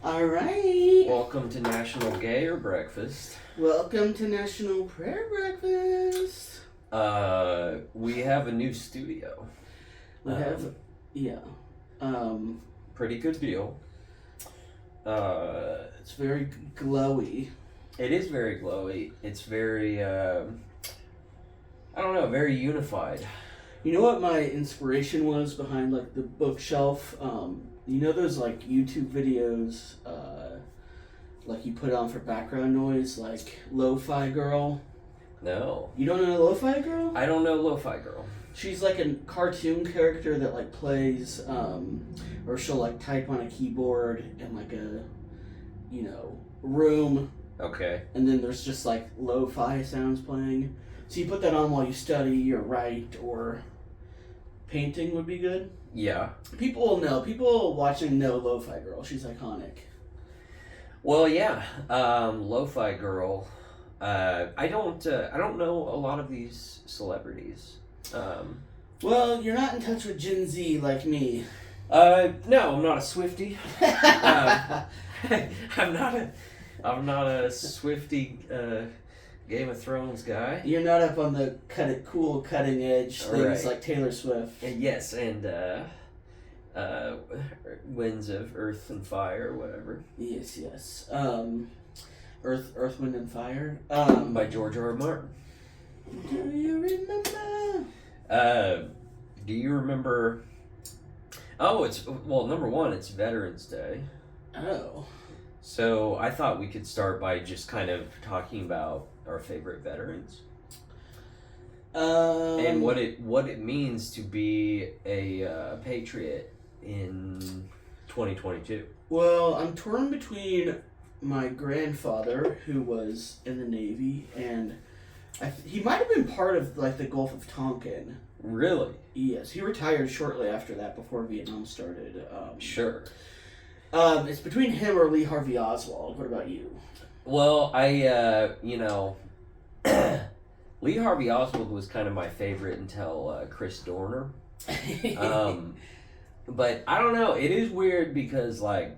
All right. Welcome to National Gayer Breakfast. Welcome to National Prayer Breakfast. We have a new studio. Pretty good deal. It's very glowy. It is very glowy. It's very, very unified. You know what my inspiration was behind like the bookshelf? You know those like YouTube videos, like you put on for background noise, like Lo-Fi Girl? No. You don't know Lo-Fi Girl? I don't know Lo-Fi Girl. She's like a cartoon character that like plays, or she'll like type on a keyboard in like a, room. Okay. And then there's just like lo-fi sounds playing. So you put that on while you study or write or painting would be good. Yeah. People will know. People watching know Lo-Fi Girl. She's iconic. Well, yeah. Lo-Fi Girl. I don't know a lot of these celebrities. Well, you're not in touch with Gen Z like me. No, I'm not a Swiftie. I'm not a Swiftie Game of Thrones guy. You're not up on the cutting edge things like Taylor Swift. Yes, and Winds of Earth and Fire, whatever. Yes. Earth, Wind, and Fire. By George R. R. Martin. Do you remember? Do you remember? Oh, number one, it's Veterans Day. Oh. So I thought we could start by just kind of talking about our favorite veterans. And what it means to be a patriot in 2022. Well, I'm torn between my grandfather, who was in the Navy, and he might have been part of like the Gulf of Tonkin. Really? Yes, he retired shortly after that, before Vietnam started. Sure. It's between him or Lee Harvey Oswald. What about you? Well, Lee Harvey Oswald was kind of my favorite until Chris Dorner. But I don't know. It is weird because, like,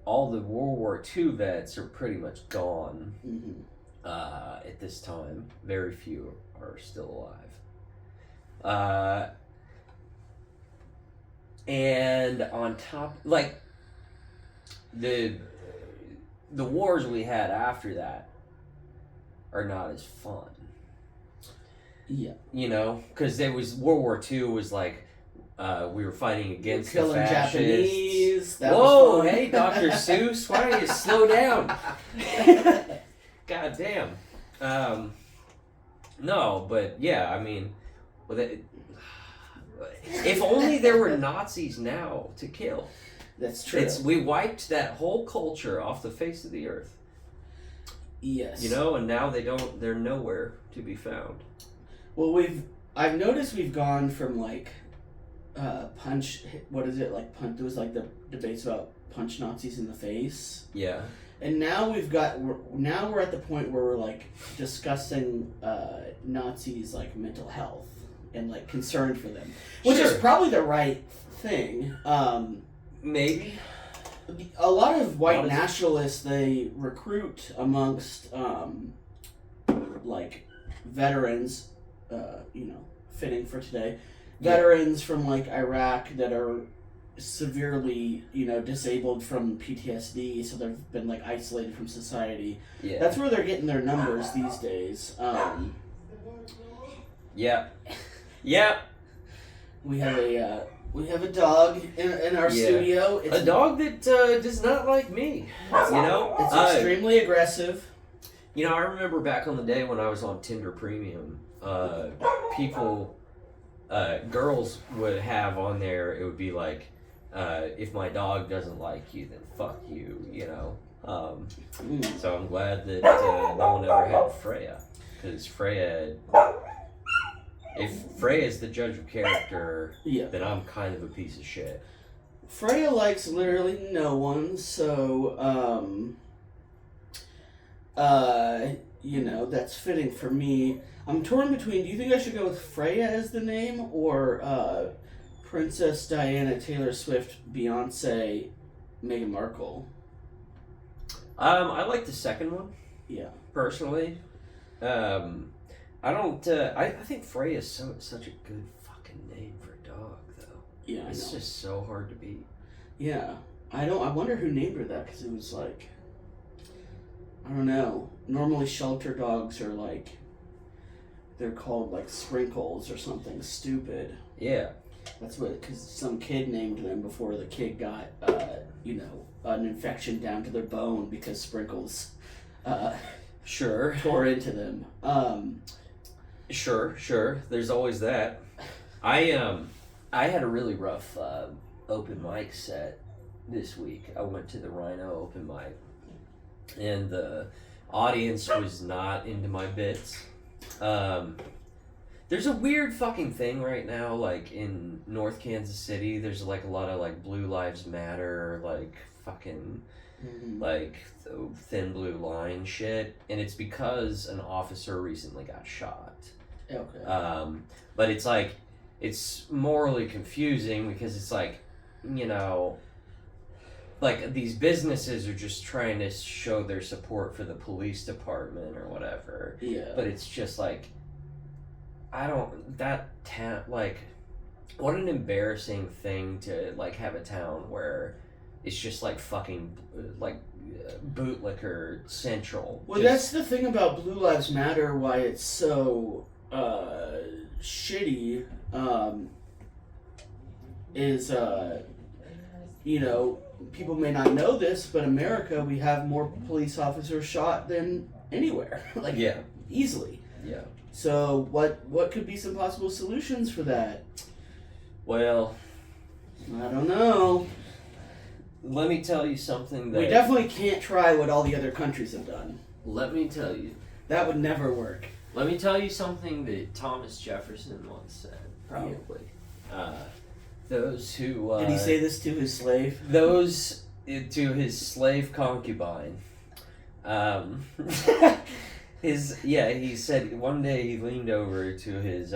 all the World War II vets are pretty much gone at this time. Very few are still alive. And on top, like, the wars we had after that are not as fun. Yeah. Because there was World War II was like, we were fighting against the killing fascists. Japanese. That Whoa, was fun. hey, Dr. Seuss, why don't you slow down? God damn. No, but yeah, I mean, if only there were Nazis now to kill. That's true. We wiped that whole culture off the face of the earth. Yes. And now they're nowhere to be found. Well, I've noticed we've gone from like punch, what is it, like punch, there was like the debates about punch Nazis in the face. Yeah. And now we're at the point where we're like discussing Nazis like mental health and like concern for them, which is probably the right thing. Maybe. A lot of white nationalists, they recruit amongst like veterans, fitting for today, veterans from like Iraq that are severely, disabled from PTSD, so they've been like isolated from society. Yeah. That's where they're getting their numbers these days. Yeah. Yeah. We have a dog in our studio. It's a dog that does not like me. It's extremely aggressive. I remember back on the day when I was on Tinder Premium, girls would have on there, it would be like, if my dog doesn't like you, then fuck you, So I'm glad that no one ever had Freya. Because if Freya's the judge of character, then I'm kind of a piece of shit. Freya likes literally no one, so, that's fitting for me. I'm torn between, do you think I should go with Freya as the name, or Princess Diana, Taylor Swift, Beyonce, Meghan Markle. I like the second one. Yeah. Personally. I don't. I think Freya is such a good fucking name for a dog, though. Yeah, it's just so hard to beat. Yeah, I wonder who named her that, because it was like, I don't know. Normally, shelter dogs are like, they're called like Sprinkles or something stupid. Yeah. That's what, because some kid named them before the kid got, an infection down to their bone because Sprinkles, sure, tore into them. Sure. There's always that. I had a really rough open mic set this week. I went to the Rhino open mic, and the audience was not into my bits. There's a weird fucking thing right now, like in North Kansas City. There's like a lot of like Blue Lives Matter, like fucking like thin blue line shit, and it's because an officer recently got shot. Okay. But it's like, it's morally confusing because it's like, like these businesses are just trying to show their support for the police department or whatever. Yeah. But it's just like, like, what an embarrassing thing to like have a town where it's just like fucking like bootlicker central. Well, that's the thing about Blue Lives Matter, why it's so shitty, is, people may not know this, but America, we have more police officers shot than anywhere. Like, yeah. Easily. Yeah. So, what could be some possible solutions for that? Well, I don't know. Let me tell you something that... We definitely can't try what all the other countries have done. Let me tell you. That would never work. Let me tell you something that Thomas Jefferson once said, probably. Yeah. Those who... Did he say this to his slave? Those to his slave concubine. He said one day he leaned over to his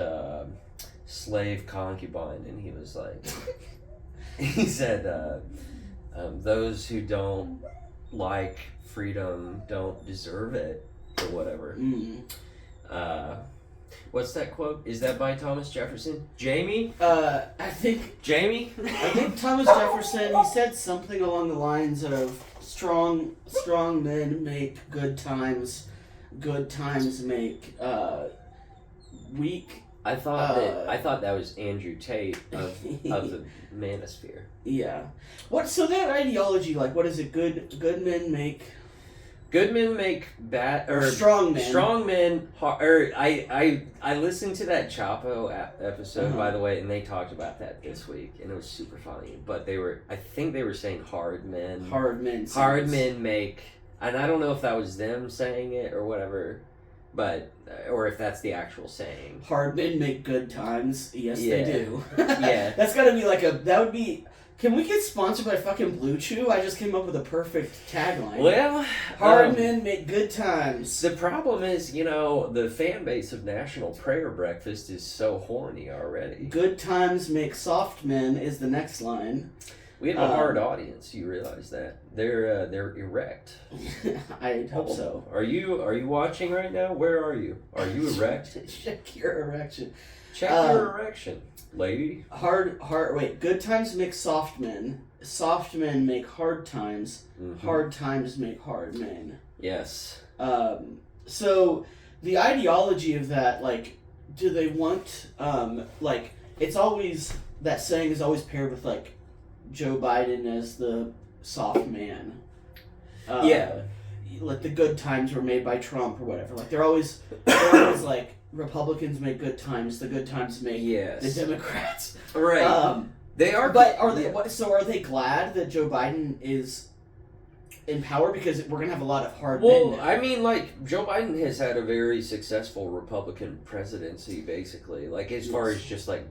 slave concubine and he was like... he said, those who don't like freedom don't deserve it, or whatever. What's that quote? Is that by Thomas Jefferson? Jamie? I think Thomas Jefferson, he said something along the lines of strong men make good times make weak. I thought that was Andrew Tate of the Manosphere. Yeah. So that ideology, like, what is it? Good men make bad, or strong men. Strong men. I listened to that Chapo episode, by the way, and they talked about that this week, and it was super funny. But I think they were saying hard men. Hard men make, and I don't know if that was them saying it or whatever, but or if that's the actual saying. Hard men make good times. Yes, they do. Yeah. That's gotta be that would be. Can we get sponsored by fucking Blue Chew? I just came up with a perfect tagline. Well, hard men make good times. The problem is, the fan base of National Prayer Breakfast is so horny already. Good times make soft men is the next line. We have a hard audience. You realize that they're erect. I hope so. Are you watching right now? Where are you? Are you erect? Check your erection. Check your erection, lady. Wait. Good times make soft men. Soft men make hard times. Mm-hmm. Hard times make hard men. Yes. So the ideology of that, like, do they want, it's always, that saying is always paired with, like, Joe Biden as the soft man. Yeah. Like, the good times were made by Trump or whatever. Like, they're always like, Republicans make good times, the good times make the Democrats. Right. They are. But are they glad that Joe Biden is in power? Because we're going to have a lot of hard men now. I mean, like, Joe Biden has had a very successful Republican presidency, basically. Like, as far as just, like,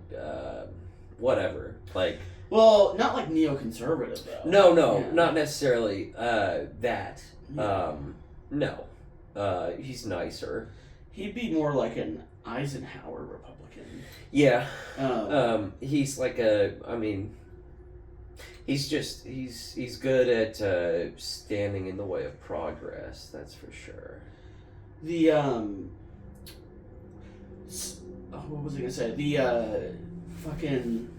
whatever. Like... Well, not like neoconservative, though. No, not necessarily that. Yeah. No. He's nicer. He'd be more like an Eisenhower Republican. Yeah. He's like he's good at standing in the way of progress. That's for sure. The what was I gonna say? The fucking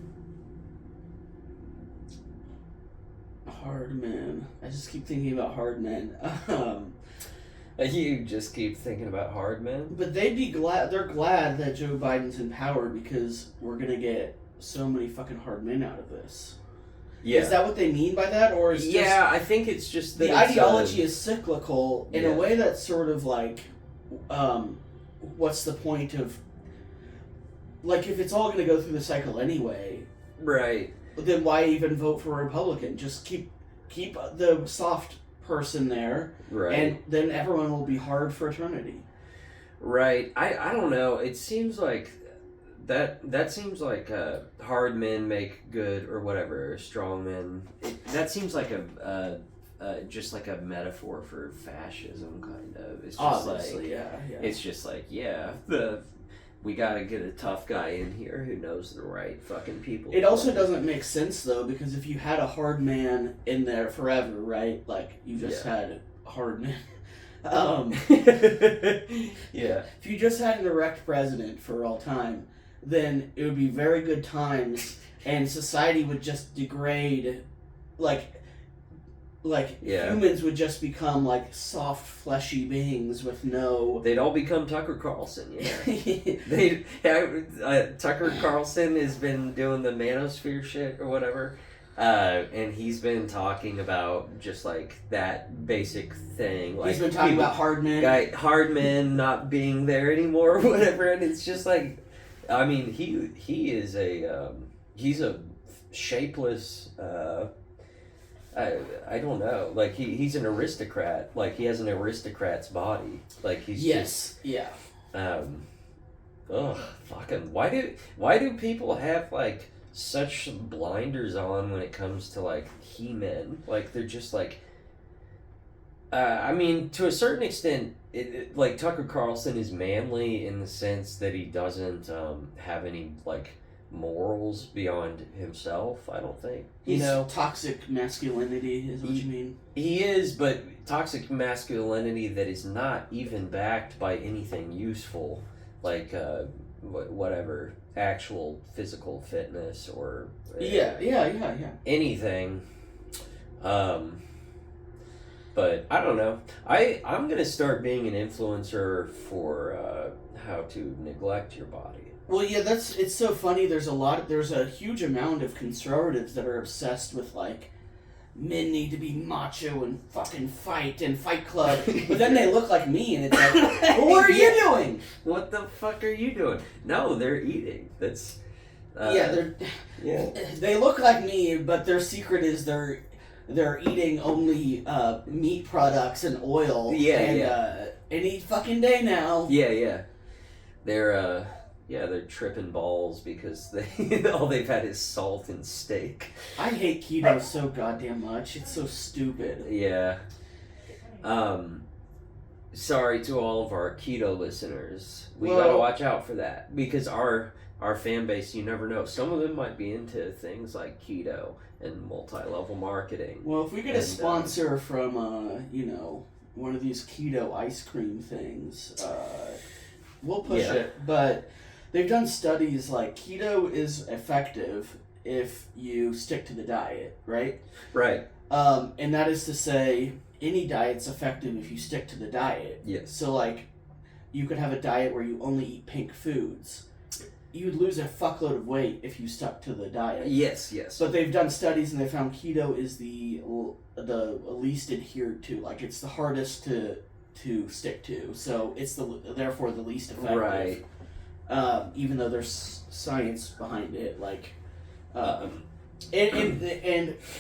hard men. I just keep thinking about hard men. You just keep thinking about hard men. But they'd be glad. They're glad that Joe Biden's in power because we're gonna get so many fucking hard men out of this. Yeah. Is that what they mean by that, or is I think it's just that the ideology is cyclical in a way that's sort of like, what's the point of, like, if it's all going to go through the cycle anyway, right? Then why even vote for a Republican? Just keep the soft person there, right? And then everyone will be hard for eternity, right? I don't know. It seems like that seems like hard men make good or whatever. Strong men. That seems like just like a metaphor for fascism, kind of. It's just obviously, like, yeah. It's just like, we gotta get a tough guy in here who knows the right fucking people. It also doesn't make sense though, because if you had a hard man in there forever, right? Like you just had hard men. Yeah. If you just had an erect president for all time, then it would be very good times, and society would just degrade, like humans would just become like soft, fleshy beings with no. They'd all become Tucker Carlson. Tucker Carlson has been doing the manosphere shit or whatever, and he's been talking about just like that basic thing. Like he's been talking about hard men not being there anymore or whatever, and it's just like, I mean, he is he's a shapeless. I don't know. Like he's an aristocrat. Like he has an aristocrat's body. Like he's fucking. Why do people have like such blinders on when it comes to like he-men? Like they're just like. I mean, to a certain extent, like Tucker Carlson is manly in the sense that he doesn't have any like morals beyond himself. I don't think he's toxic masculinity is what you mean. He is, but toxic masculinity that is not even backed by anything useful, like whatever actual physical fitness or anything. But I don't know. I'm gonna start being an influencer for how to neglect your body. Well, yeah, it's so funny. There's a huge amount of conservatives that are obsessed with like men need to be macho and fucking fight and Fight Club, but then they look like me and it's like, well, what are you doing? What the fuck are you doing? No, they're eating. That's they look like me, but their secret is they're eating only meat products and oil. Any fucking day now. They're tripping balls because all they've had is salt and steak. I hate keto so goddamn much. It's so stupid. Yeah. Sorry to all of our keto listeners. We gotta watch out for that because our fan base, you never know. Some of them might be into things like keto and multi-level marketing. Well, if we get a sponsor from one of these keto ice cream things, we'll push it. But they've done studies like keto is effective if you stick to the diet, right? Right. And that is to say, any diet's effective if you stick to the diet. Yes. So, like, you could have a diet where you only eat pink foods. You'd lose a fuckload of weight if you stuck to the diet. Yes. But they've done studies and they found keto is the least adhered to. Like, it's the hardest to stick to. So it's therefore the least effective. Right. Even though there's science behind it, like, and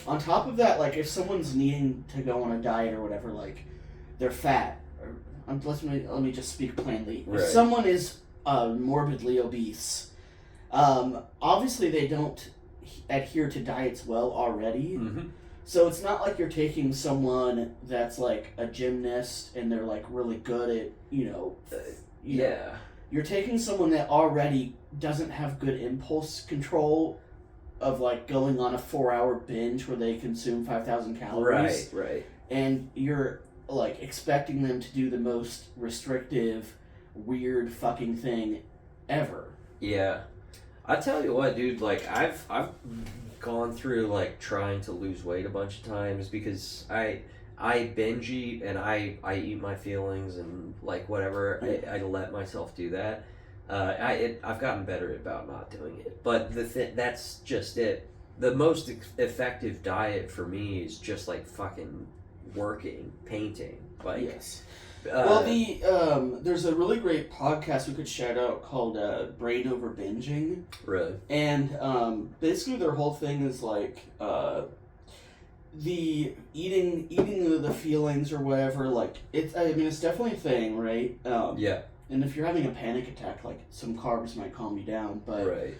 on top of that, like, if someone's needing to go on a diet or whatever, like, they're fat. Let me just speak plainly. Right. If someone is morbidly obese, obviously they don't adhere to diets well already. Mm-hmm. So it's not like you're taking someone that's like a gymnast and they're like really good at You're taking someone that already doesn't have good impulse control of like going on a 4-hour binge where they consume 5,000 calories. Right. And you're like expecting them to do the most restrictive, weird fucking thing ever. Yeah. I tell you what, dude, like I've gone through like trying to lose weight a bunch of times because I binge eat and I eat my feelings and like whatever. I let myself do that. I've gotten better about not doing it, but that's just it. The most effective diet for me is just like fucking working, painting. Like, yes. Well, there's a really great podcast we could shout out called Brain Over Binging. Really? And basically their whole thing is like the eating the feelings or whatever. Like it's definitely a thing, right? Yeah. And if you're having a panic attack, like some carbs might calm you down, but right.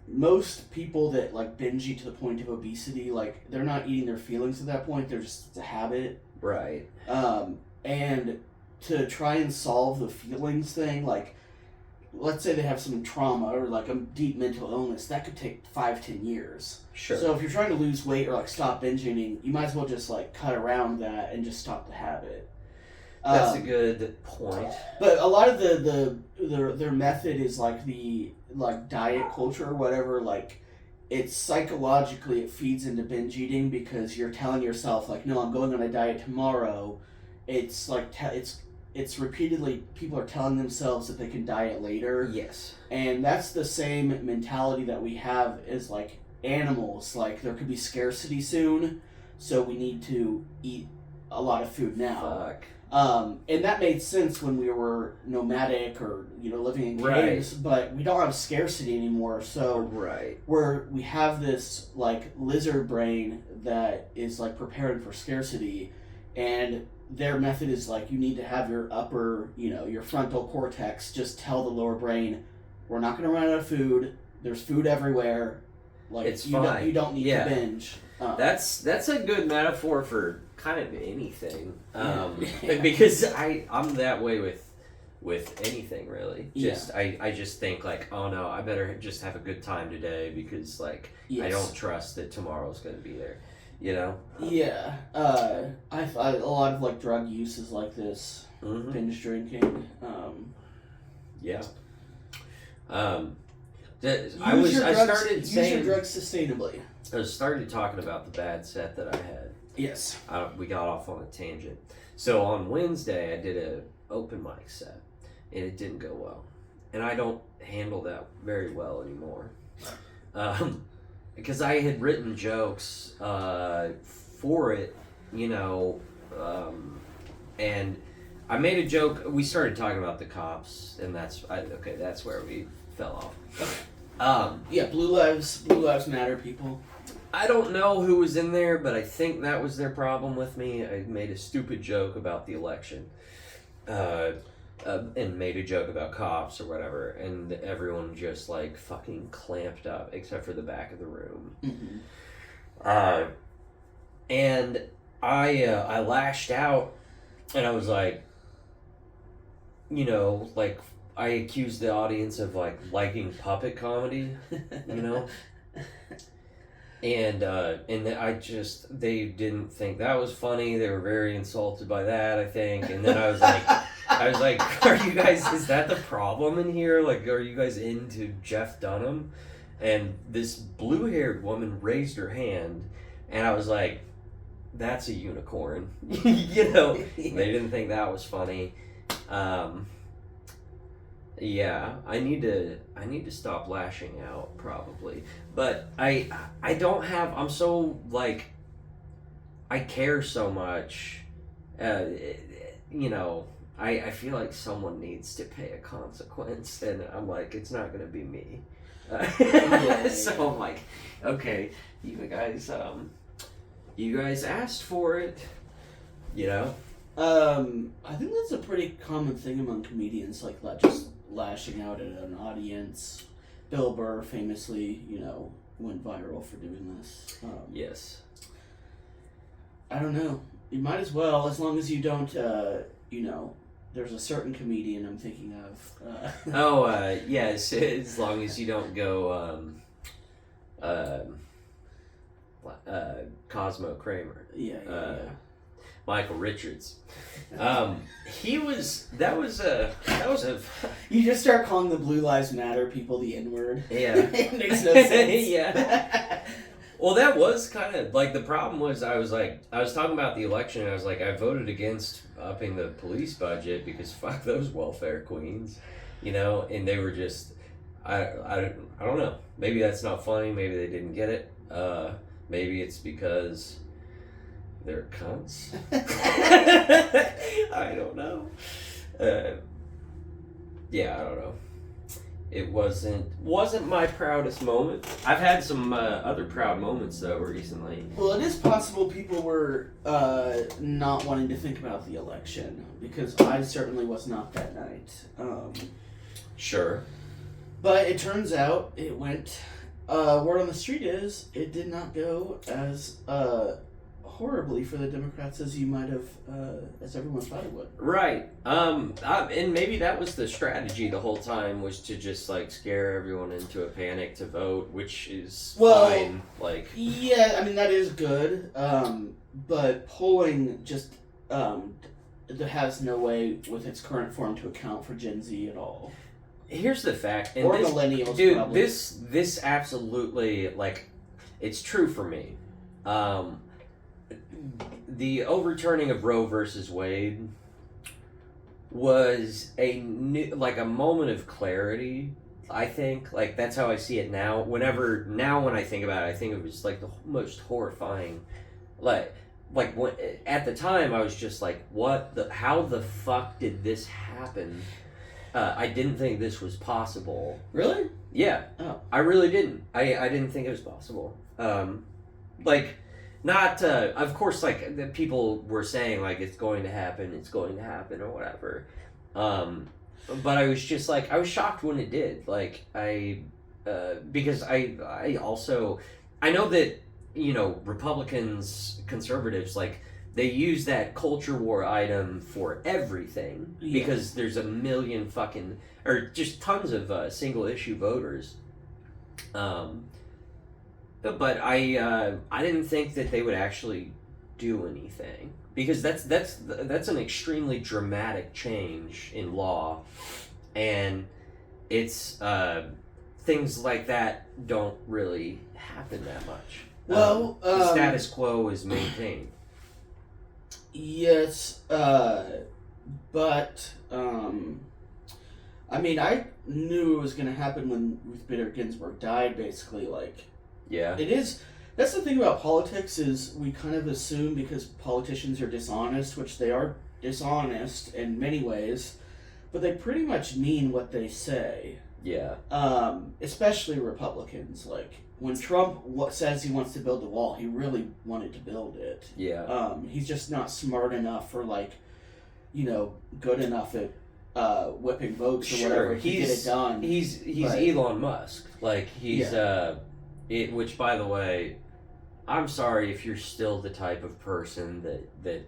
Most people that like binge eat to the point of obesity, like they're not eating their feelings at that point. They're just it's a habit. Right. And to try and solve the feelings thing, like, let's say they have some trauma or like a deep mental illness, that could take 5-10 years. Sure. So if you're trying to lose weight or like stop binge eating, you might as well just like cut around that and just stop the habit. That's a good point. But a lot of their method is like the like diet culture or whatever. Like, it's psychologically it feeds into binge eating because you're telling yourself like, no, I'm going on a diet tomorrow. It's like it's repeatedly people are telling themselves that they can diet later. Yes. And that's the same mentality that we have as like animals. Like there could be scarcity soon, so we need to eat a lot of food now. Fuck. And that made sense when we were nomadic or living in caves, but we don't have scarcity anymore. So we have this like lizard brain that is like preparing for scarcity, and their method is like you need to have your upper, your frontal cortex just tell the lower brain, we're not going to run out of food. There's food everywhere. Like it's fine. You don't need to binge. That's a good metaphor for kind of anything. Because I'm that way with anything really. I just think like, oh no, I better just have a good time today because like I don't trust that tomorrow's going to be there. Yeah. I a lot of like drug use is like this. Mm-hmm. Binge drinking. Yeah. I started saying use your drugs sustainably. I started talking about the bad set that I had. Yes. We got off on a tangent. So on Wednesday I did a open mic set and it didn't go well, and I don't handle that very well anymore. Because I had written jokes for it, and I made a joke. We started talking about the cops, and that's where we fell off. Blue lives matter, people. I don't know who was in there, but I think that was their problem with me. I made a stupid joke about the election, and made a joke about cops or whatever, and everyone just like fucking clamped up, except for the back of the room. Mm-hmm. And I lashed out, and I was like, like I accused the audience of like liking puppet comedy, And they didn't think that was funny. They were very insulted by that, I think. And then I was like, are you guys, is that the problem in here? Like, are you guys into Jeff Dunham? And this blue-haired woman raised her hand, and I was like, that's a unicorn. They didn't think that was funny. Yeah, I need to stop lashing out probably, but I don't have. I'm so like, I care so much, I feel like someone needs to pay a consequence, and I'm like, it's not gonna be me. So I'm like, okay, you guys asked for it, I think that's a pretty common thing among comedians, like just lashing out at an audience. Bill Burr famously, went viral for doing this. Yes. I don't know. You might as well, as long as you don't, there's a certain comedian I'm thinking of. Yes, as long as you don't go, Cosmo Kramer. Yeah. Michael Richards. He was. That was a. You just start calling the Blue Lives Matter people the N-word. Yeah. It makes no sense. Yeah. Well, that was kind of like the problem was I was talking about the election and I was like, I voted against upping the police budget because fuck those welfare queens, and they were just, I don't know. Maybe that's not funny. Maybe they didn't get it. Maybe it's because they're cunts. I don't know. Yeah, I don't know. It wasn't my proudest moment. I've had some other proud moments though recently. Well, it is possible people were not wanting to think about the election because I certainly was not that night. Sure. But it turns out it went. Word on the street is it did not go as horribly for the Democrats as you might have, as everyone thought it would. Right. And maybe that was the strategy the whole time was to just like scare everyone into a panic to vote, which is fine. Like. Yeah, I mean that is good. But polling just has no way with its current form to account for Gen Z at all. Here's the fact, or millennials, dude. Probably. This absolutely like, it's true for me. The overturning of Roe versus Wade was a moment of clarity. I think like that's how I see it now. When I think about it, I think it was like the most horrifying. Like when, at the time, I was just like, how the fuck did this happen? I didn't think this was possible. Really? Yeah. Oh. I really didn't. I didn't think it was possible. Not, of course, like, the people were saying, like, it's going to happen, or whatever. But I was just, like, I was shocked when it did. Like, because I also, I know that, Republicans, conservatives, like, they use that culture war item for everything. Yeah. Because there's a million or just tons of single issue voters. But I didn't think that they would actually do anything because that's an extremely dramatic change in law, and it's things like that don't really happen that much. Well, the status quo is maintained. Yes, but I mean, I knew it was going to happen when Ruth Bader Ginsburg died. Basically, like. Yeah. It is. That's the thing about politics is we kind of assume because politicians are dishonest, which they are dishonest in many ways, but they pretty much mean what they say. Yeah. Especially Republicans. Like, when Trump says he wants to build a wall, he really wanted to build it. Yeah. He's just not smart enough or, like, good enough at whipping votes or whatever to get it done. He's Elon Musk. Like, he's... Yeah. Which, by the way, I'm sorry if you're still the type of person that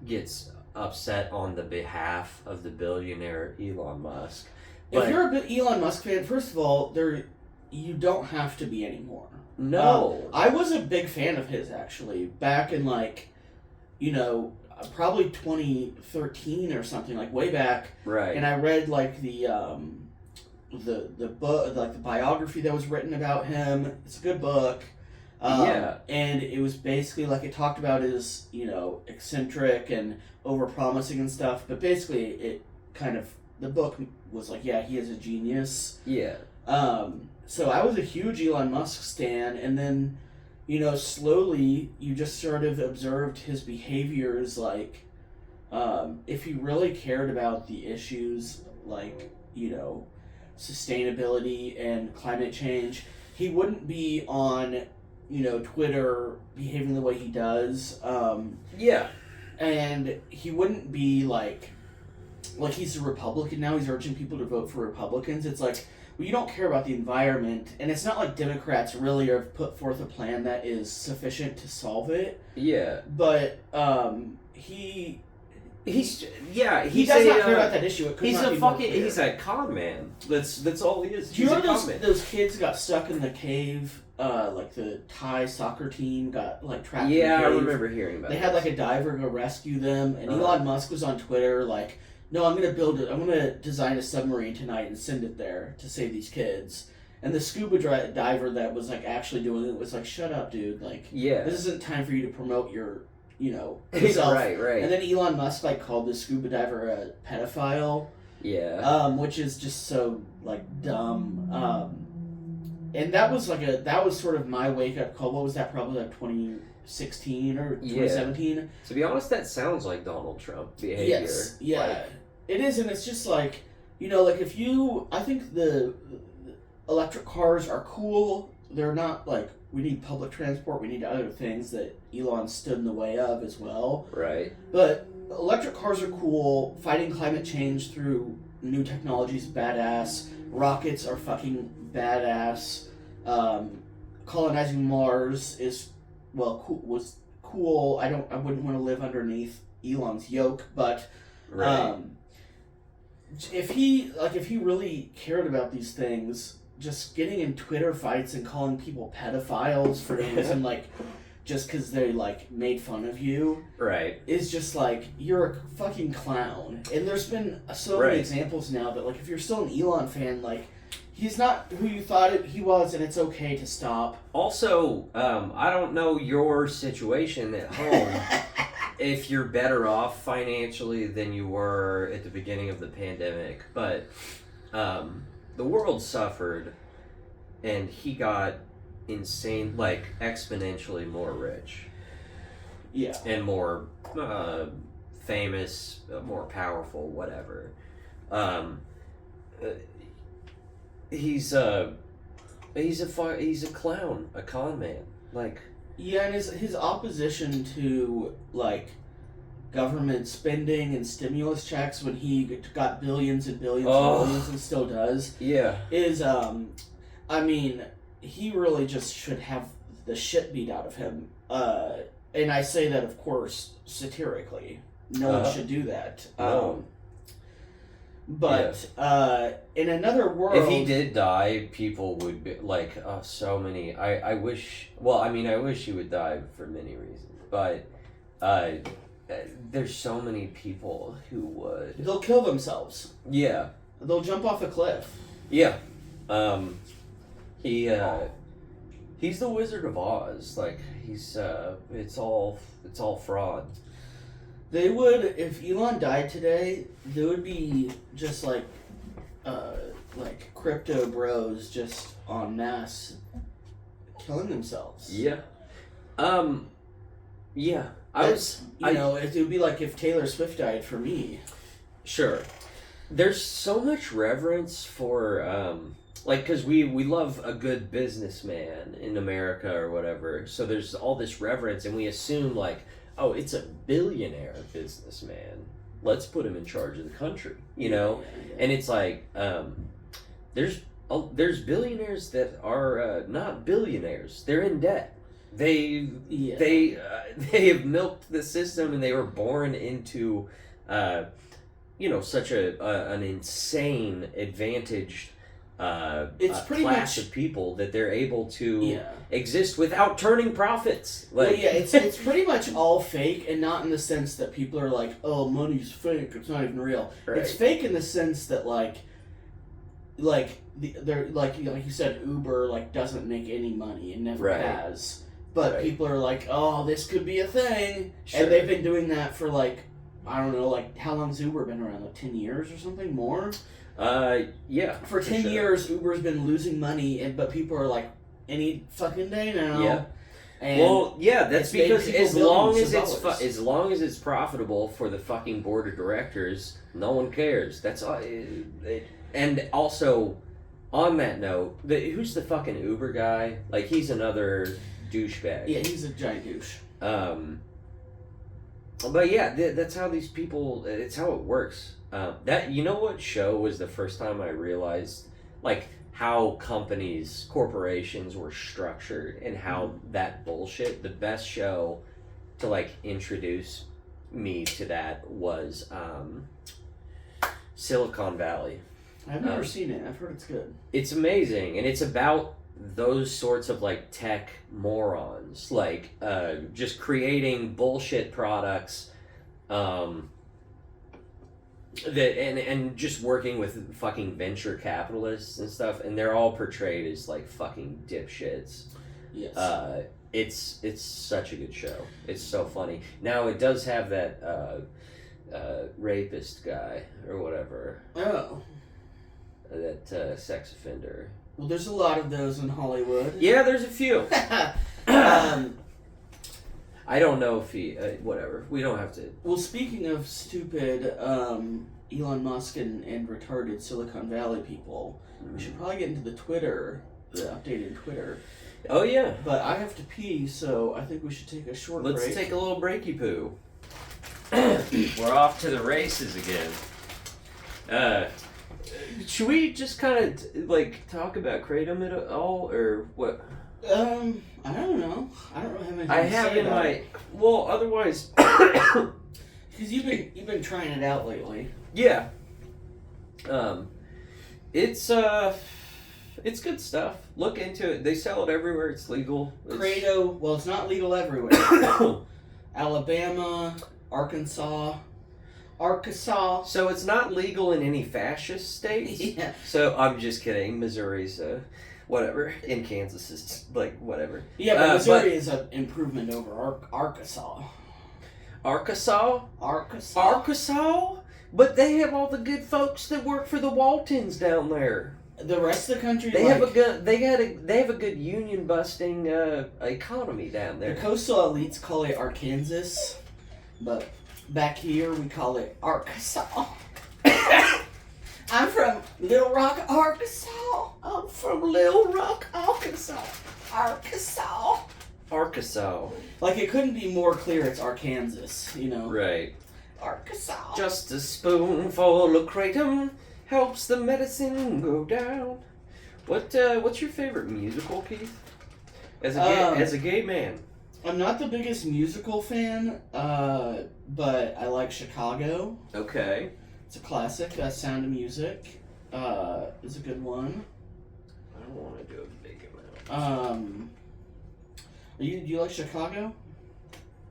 gets upset on the behalf of the billionaire Elon Musk. But if you're a Elon Musk fan, first of all, you don't have to be anymore. No. I was a big fan of his, actually, back in, probably 2013 or something, like, way back. Right. And I read, like, the book, like the biography that was written about him. It's a good book. Yeah. And it was basically like it talked about his, eccentric and over-promising and stuff. But basically, it kind of the book was like, yeah, he is a genius. Yeah. So I was a huge Elon Musk stan, and then, slowly you just sort of observed his behaviors. Like, if he really cared about the issues, like, sustainability and climate change, he wouldn't be on, Twitter behaving the way he does. Yeah. And he wouldn't be like he's a Republican now, he's urging people to vote for Republicans. It's like, well, you don't care about the environment, and it's not like Democrats really have put forth a plan that is sufficient to solve it. Yeah. But he He He does not care about that issue. It could he's not a be more fucking clear. he's a con man. That's all he is. Do you He's a know con man. those kids got stuck in the cave? Like the Thai soccer team got like trapped. in the Yeah, I cave. remember hearing about. They had like a diver go rescue them, and Elon Musk was on Twitter like, "No, I'm gonna design a submarine tonight and send it there to save these kids." And the scuba diver that was like actually doing it was like, "Shut up, dude! Like, this isn't time for you to promote your, yourself." right. And then Elon Musk like called the scuba diver a pedophile. Yeah. Which is just so like dumb. And that was sort of my wake up call. What was that? Probably like 2016 or 2017. Yeah. To be honest, that sounds like Donald Trump behavior. Yes. Yeah. It is, and it's just like, I think the electric cars are cool. They're not like, we need public transport. We need other things that Elon stood in the way of as well. Right. But electric cars are cool. Fighting climate change through new technologies, badass. Rockets are fucking badass. Colonizing Mars was cool. I wouldn't want to live underneath Elon's yoke, but if he really cared about these things, just getting in Twitter fights and calling people pedophiles for no reason, like just because they like made fun of you, is just like, you're a fucking clown. And there's been so many examples now that like, if you're still an Elon fan, like, he's not who you thought he was, and it's okay to stop. Also, I don't know your situation at home, if you're better off financially than you were at the beginning of the pandemic, but the world suffered, and he got insane, like exponentially more rich. Yeah. And more famous, more powerful, whatever. He's a clown, a con man. Like, yeah, and his opposition to like government spending and stimulus checks when he got billions and billions and billions and still does. Yeah. Is I mean, he really just should have the shit beat out of him. And I say that, of course, satirically. No one should do that. No. But in another world, if he did die, people would be like, so many. I wish he would die for many reasons, but there's so many people who would. They'll kill themselves. Yeah. They'll jump off a cliff. Yeah. He's the Wizard of Oz. Like, he's it's all fraud. They would, if Elon died today, there would be just like crypto bros just en masse killing themselves. Yeah. Yeah. It would be like if Taylor Swift died for me. Sure. There's so much reverence for, because we love a good businessman in America or whatever, so there's all this reverence, and we assume, like, oh, it's a billionaire businessman. Let's put him in charge of the country, Yeah. And it's like, there's billionaires that are not billionaires. They're in debt. They have milked the system, and they were born into, such an insane advantaged it's pretty class much of people that they're able to exist without turning profits. Like, it's pretty much all fake, and not in the sense that people are like, oh, money's fake, it's not even real. Right. It's fake in the sense that they're like you said, Uber doesn't make any money and never has. But people are like, oh, this could be a thing, and they've been doing that for I don't know, how long's Uber been around? 10 years or something more? Yeah. For 10 years, Uber's been losing money, but people are like, any fucking day now. Yeah. And that's because as long as it's profitable for the fucking board of directors, no one cares. That's all. And also, on that note, who's the fucking Uber guy? Like, he's another douchebag. Yeah, he's a giant douche. But yeah, that's how these people. It's how it works. What show was the first time I realized how corporations were structured, and how that bullshit. The best show to introduce me to that was Silicon Valley. I've never seen it. I've heard it's good. It's amazing, and it's about those sorts of like tech morons, like just creating bullshit products, that and just working with fucking venture capitalists and stuff, and they're all portrayed as like fucking dipshits. Yes. It's such a good show. It's so funny. Now it does have that rapist guy or whatever. Oh. That sex offender. Well, there's a lot of those in Hollywood. Yeah, there's a few. I don't know if he... whatever. We don't have to... Well, speaking of stupid Elon Musk and retarded Silicon Valley people, we should probably get into the updated Twitter. Oh, yeah. But I have to pee, so I think we should take a short break. Let's take a little breaky poo. We're off to the races again. Should we just kind of, like, talk about Kratom at all, or what? I don't know. I don't really have anything I to have say in about my... it. Well, otherwise... Because you've been trying it out lately. Yeah. It's good stuff. Look into it. They sell it everywhere. It's legal. Kratom, well, it's not legal everywhere. Alabama, Arkansas. So it's not legal in any fascist states? Yeah. So I'm just kidding. Missouri's whatever. In Kansas is like whatever. Yeah, but Missouri is an improvement over Arkansas. Arkansas? Arkansas? Arkansas? But they have all the good folks that work for the Waltons down there. The rest of the country, they have a good union busting economy down there. The coastal elites call it Arkansas, but back here we call it Arkansas. I'm from Little Rock, Arkansas. I'm from Little Rock, Arkansas. Arkansas. Arkansas. Like, it couldn't be more clear it's Arkansas, you know? Right. Arkansas. Just a spoonful of Kratom helps the medicine go down. What's your favorite musical, Keith? As a gay man. I'm not the biggest musical fan, but I like Chicago. Okay. It's a classic. Sound of Music is a good one. I don't want to do a big amount. Do you like Chicago?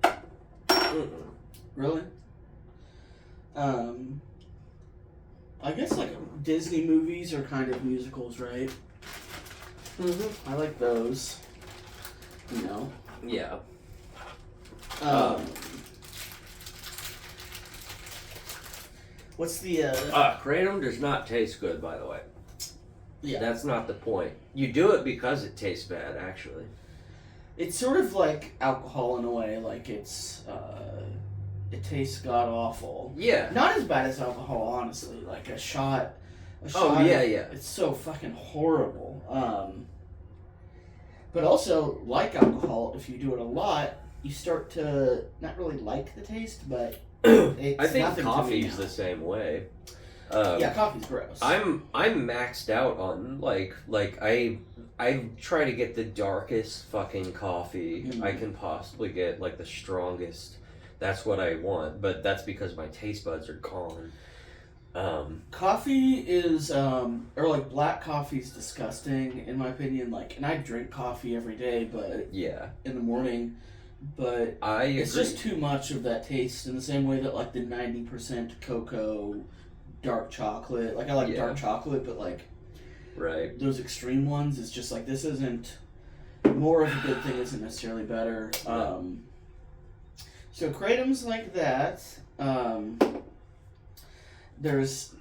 Mm-mm. Really? I guess like Disney movies are kind of musicals, right? Mm-hmm. I like those. You know. Yeah. What's the Kratom does not taste good, by the way. Yeah. That's not the point. You do it because it tastes bad, actually. It's sort of like alcohol in a way, like it tastes god awful. Yeah. Not as bad as alcohol, honestly. Like a shot. Oh yeah, yeah. It's so fucking horrible. But also, like alcohol, if you do it a lot, you start to not really like the taste, but it's I think nothing coffee's to me the same way. Yeah, coffee's gross. I'm maxed out on like I try to get the darkest fucking coffee I can possibly get, like the strongest. That's what I want, but that's because my taste buds are gone. Coffee is, or like black coffee is disgusting in my opinion. Like, and I drink coffee every day, but yeah, in the morning. But it's just too much of that taste. In the same way that like the 90% cocoa, dark chocolate. Like I like dark chocolate, but like right those extreme ones, it's just like this isn't more of a good thing. Isn't necessarily better. So Kratom's like that. There's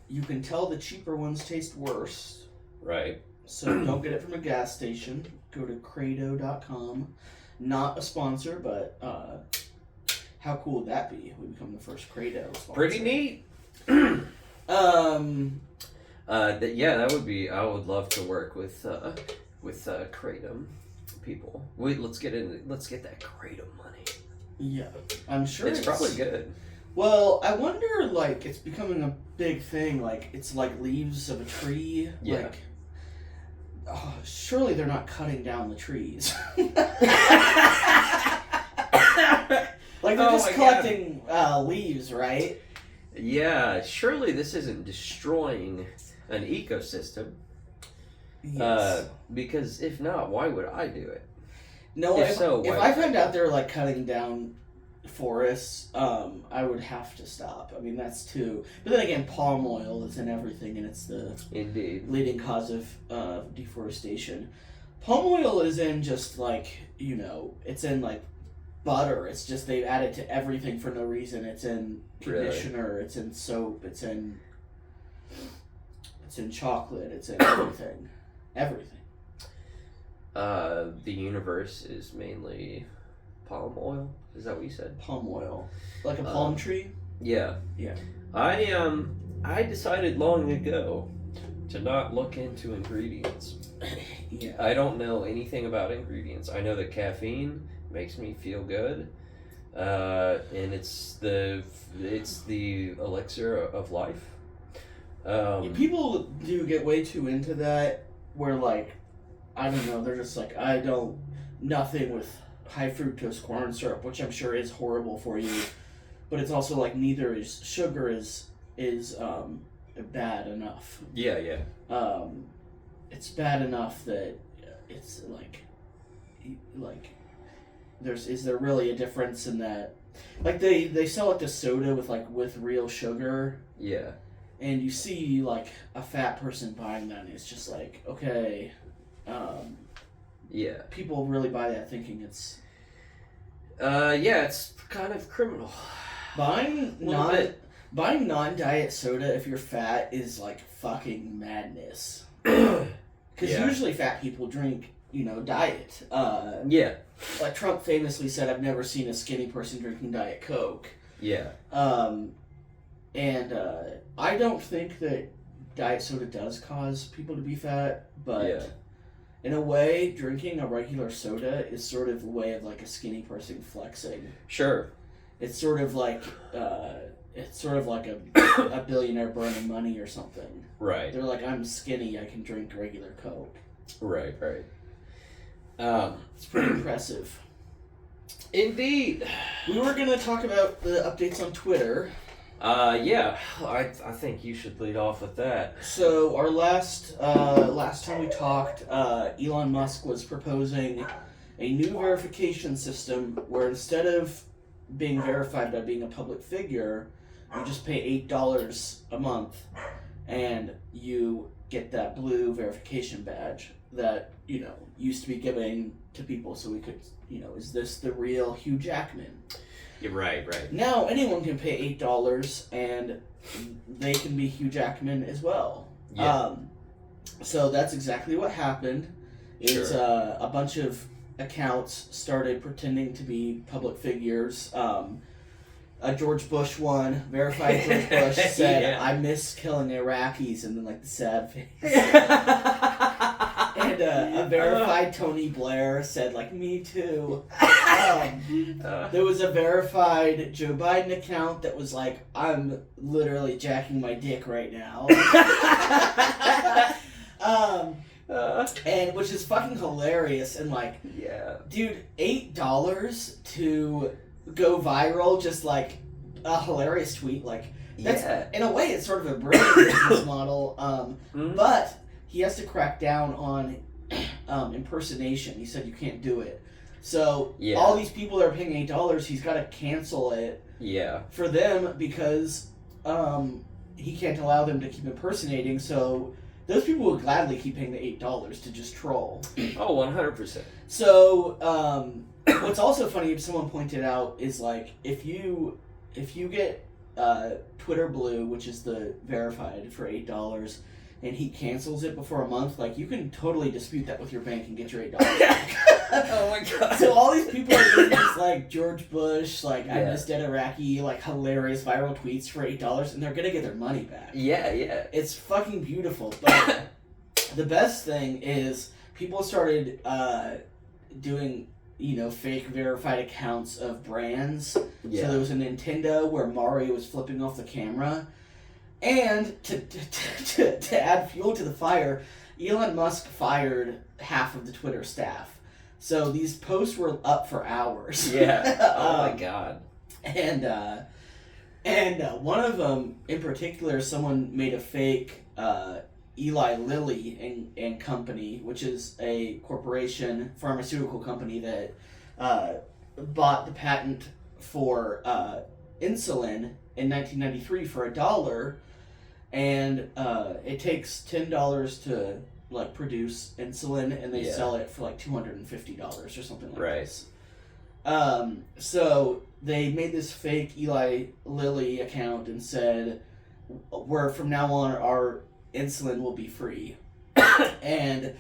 you can tell the cheaper ones taste worse. Right. So don't get it from a gas station. Go to Krato.com. Not a sponsor, but how cool would that be? We become the first Krato sponsor. Pretty neat. That would be. I would love to work with Kratom people. Let's get that Kratom money. Yeah, I'm sure it's probably good. Well, I wonder, like, it's becoming a big thing. Like, it's like leaves of a tree. Yeah. Like, surely they're not cutting down the trees. Like, they're Oh just my collecting leaves, right? Yeah, surely this isn't destroying an ecosystem. Yes. Because if not, why would I do it? No, if if, so, if why I found out they're, like, cutting down forests, I would have to stop. I mean, that's too... But then again, palm oil is in everything, and it's the Indeed. leading cause of deforestation. Palm oil is in just, like, you know, it's in, like, butter. It's just they've added to everything for no reason. It's in conditioner. Really? It's in soap. It's in chocolate. It's in everything. Everything. The universe is mainly palm oil. Is that what you said? Palm oil, like a palm tree. Yeah. Yeah. I decided long ago to not look into ingredients. Yeah. I don't know anything about ingredients. I know that caffeine makes me feel good, and it's the elixir of life. People do get way too into that, where, like, I don't know, they're just like, nothing with high fructose corn syrup, which I'm sure is horrible for you, but it's also like neither is sugar is bad enough. Yeah. It's bad enough that it's like is there really a difference in that? Like, they sell it to soda with real sugar. Yeah. And you see, like, a fat person buying that, and it's just like, okay, yeah. People really buy that thinking it's... yeah, it's kind of criminal. Buying non-diet soda if you're fat is, like, fucking madness. Because usually fat people drink, diet. Yeah. Like, Trump famously said, I've never seen a skinny person drinking Diet Coke. Yeah. And I don't think that diet soda does cause people to be fat, but in a way, drinking a regular soda is sort of a way of, like, a skinny person flexing. Sure. It's sort of like a billionaire burning money or something. Right. They're like, I'm skinny, I can drink regular Coke. Right. It's pretty impressive. Indeed. We were going to talk about the updates on Twitter. Yeah, I think you should lead off with that. So our last time we talked, Elon Musk was proposing a new verification system where instead of being verified by being a public figure, you just pay $8 a month, and you get that blue verification badge that used to be given to people, so we could is this the real Hugh Jackman? You're right. Now anyone can pay $8 and they can be Hugh Jackman as well. Yeah. So that's exactly what happened. It's a bunch of accounts started pretending to be public figures. A George Bush one, verified George Bush, said, I miss killing Iraqis, and then, like, the sad face. And a verified Tony Blair said, like, me too. There was a verified Joe Biden account that was like, I'm literally jacking my dick right now. And which is fucking hilarious, and like, dude, $8 to go viral, just like a hilarious tweet, like, that's in a way it's sort of a brilliant business model, but he has to crack down on impersonation. He said you can't do it, so all these people that are paying $8, he's got to cancel it for them because he can't allow them to keep impersonating, so those people would gladly keep paying the $8 to just troll. Oh, 100%. So, what's also funny, someone pointed out, is like, if you get Twitter Blue, which is the verified for $8, and he cancels it before a month, like, you can totally dispute that with your bank and get your $8 back. Oh my god. So all these people are doing this, like, George Bush, like, I miss dead Iraqi, like, hilarious viral tweets for $8, and they're gonna get their money back. Yeah. It's fucking beautiful, but the best thing is people started doing, fake verified accounts of brands. So there was a Nintendo where Mario was flipping off the camera. And to add fuel to the fire, Elon Musk fired half of the Twitter staff. So these posts were up for hours. Yeah. Oh my god. And one of them in particular, someone made a fake Eli Lilly and Company, which is a corporation, pharmaceutical company that bought the patent for insulin in 1993 for $1, and it takes $10 to like produce insulin, and they sell it for like $250 or something like this. So they made this fake Eli Lilly account and said, "Where from now on our insulin will be free," and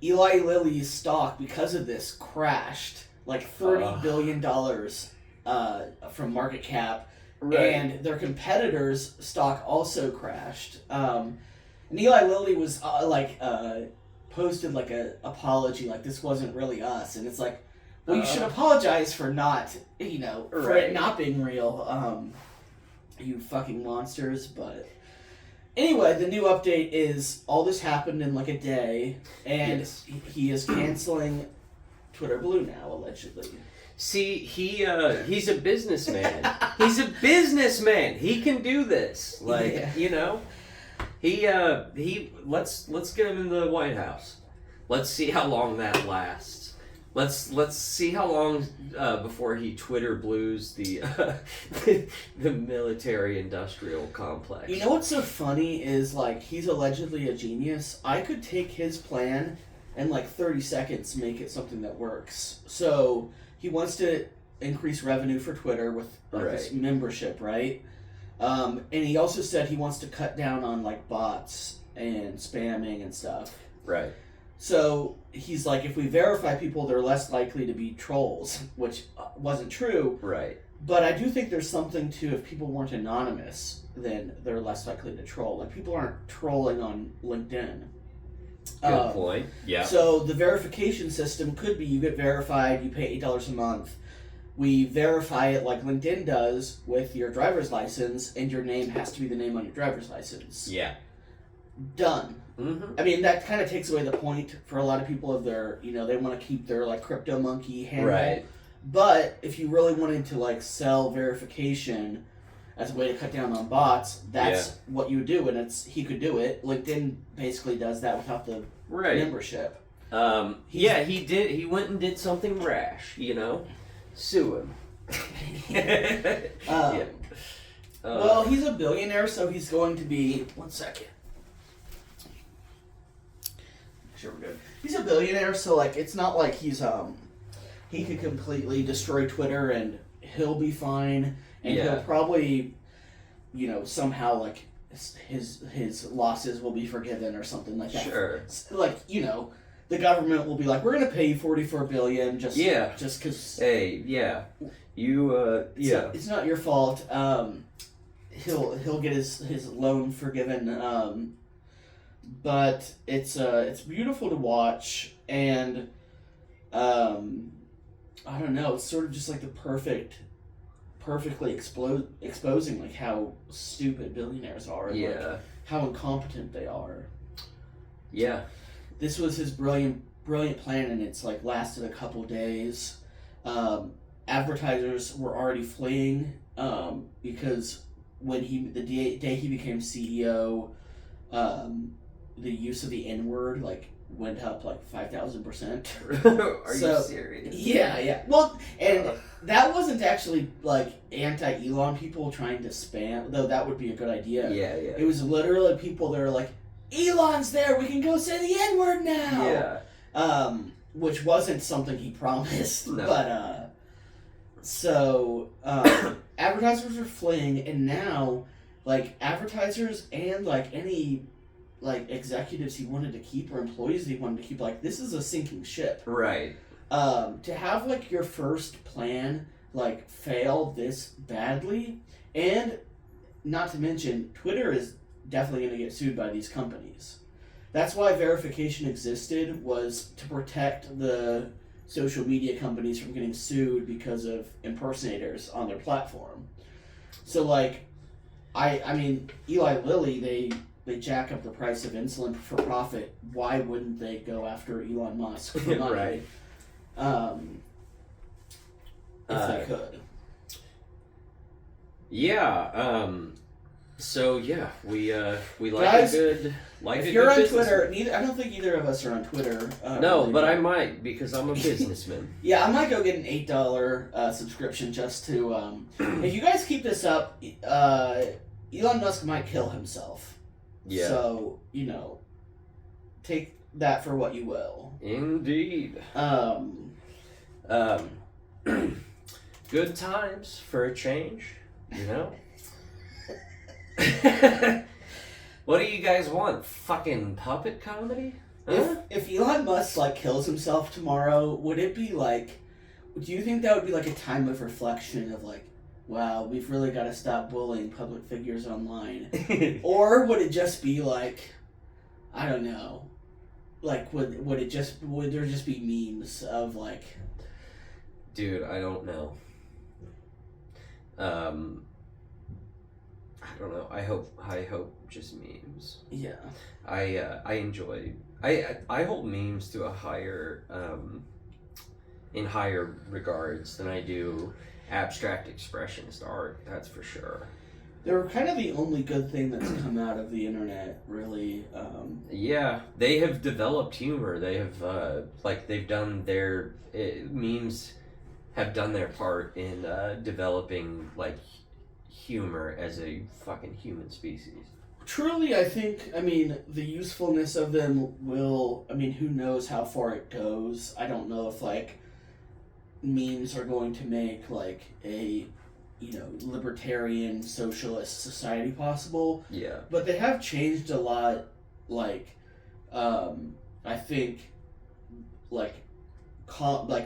Eli Lilly's stock because of this crashed like $30 billion from market cap, and their competitors' stock also crashed. And Eli Lilly was posted like a apology, like this wasn't really us, and it's like, well, you should apologize for not, for it not being real, you fucking monsters. But anyway, the new update is all this happened in like a day, and he is canceling Twitter Blue now, allegedly. See, he's a businessman. He's a businessman. He can do this. He let's get him in the White House. Let's see how long that lasts. Let's see how long before he Twitter blues the the military-industrial complex. You know what's so funny is, like, he's allegedly a genius. I could take his plan and, like, 30 seconds make it something that works. So he wants to increase revenue for Twitter with this membership, right? And he also said he wants to cut down on, like, bots and spamming and stuff. Right. So he's like, if we verify people, they're less likely to be trolls, which wasn't true. Right. But I do think there's something to, if people weren't anonymous, then they're less likely to troll. Like, people aren't trolling on LinkedIn. Good point. Yeah. So the verification system could be you get verified, you pay $8 a month. We verify it like LinkedIn does with your driver's license, and your name has to be the name on your driver's license. Yeah. Done. Mm-hmm. I mean, that kind of takes away the point for a lot of people of their, they want to keep their, like, crypto monkey handle. Right. But if you really wanted to, like, sell verification as a way to cut down on bots, that's what you would do, and he could do it. LinkedIn basically does that without the membership. He did. He went and did something rash, Sue him. Well, he's a billionaire, so he's going to be... One second. Sure, we're good. He's a billionaire, so, like, it's not like he's, he could completely destroy Twitter and he'll be fine, and he'll probably, somehow, like, his losses will be forgiven or something like that. Sure. Like, the government will be like, we're going to pay you $44 billion just because... Hey, It's not your fault. He'll get his loan forgiven, but it's beautiful to watch, and I don't know, it's sort of just like the perfectly exposing like how stupid billionaires are, and like how incompetent they are. Yeah. This was his brilliant plan, and it's like lasted a couple days. Advertisers were already fleeing because when the day he became CEO, the use of the N-word like went up like 5,000%. Are you serious? Yeah. Well, and that wasn't actually like anti-Elon people trying to spam, though that would be a good idea. Yeah. It was literally people that are like, Elon's there, we can go say the N-word now. Yeah. Which wasn't something he promised. No. But advertisers are fleeing, and now like advertisers and like any like executives he wanted to keep or employees he wanted to keep, like, this is a sinking ship. Right. To have like your first plan like fail this badly, and not to mention Twitter is definitely going to get sued by these companies. That's why verification existed, was to protect the social media companies from getting sued because of impersonators on their platform. So like, I mean, Eli Lilly, they jack up the price of insulin for profit. Why wouldn't they go after Elon Musk for money? Right. If they could. Yeah. So yeah, we like Guys, a good if a you're good on business. Twitter, I don't think either of us are on Twitter. No, Really, but I might because I'm a businessman. Yeah, I might go get an $8 subscription just to. If you guys keep this up, Elon Musk might kill himself. Yeah. So take that for what you will. Indeed. Good times for a change, you know. What do you guys want? Fucking puppet comedy? Huh? If Elon Musk kills himself tomorrow, would it be like? Do you think that would be like a time of reflection of wow, we've really got to stop bullying public figures online, or would it just be I don't know, would there just be memes of Dude, I don't know. I don't know. I hope just memes. Yeah. I enjoy. I hold memes to a higher in higher regards than I do abstract expressionist art. That's for sure. They're kind of the only good thing that's come out of the internet, really. Yeah, they have developed humor. They have they've done their memes have done their part in developing humor as a fucking human species. Truly, I think, the usefulness of them will, who knows how far it goes. I don't know if, memes are going to make, a, libertarian socialist society possible. Yeah. But they have changed a lot, I think,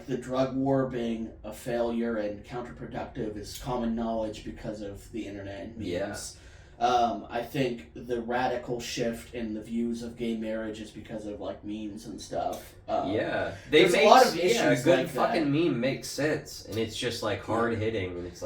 the drug war being a failure and counterproductive is common knowledge because of the internet and memes. Yeah. I think the radical shift in the views of gay marriage is because of memes and stuff. Yeah, there's a lot of issues. A good fucking meme makes sense, and it's just hard hitting, and it's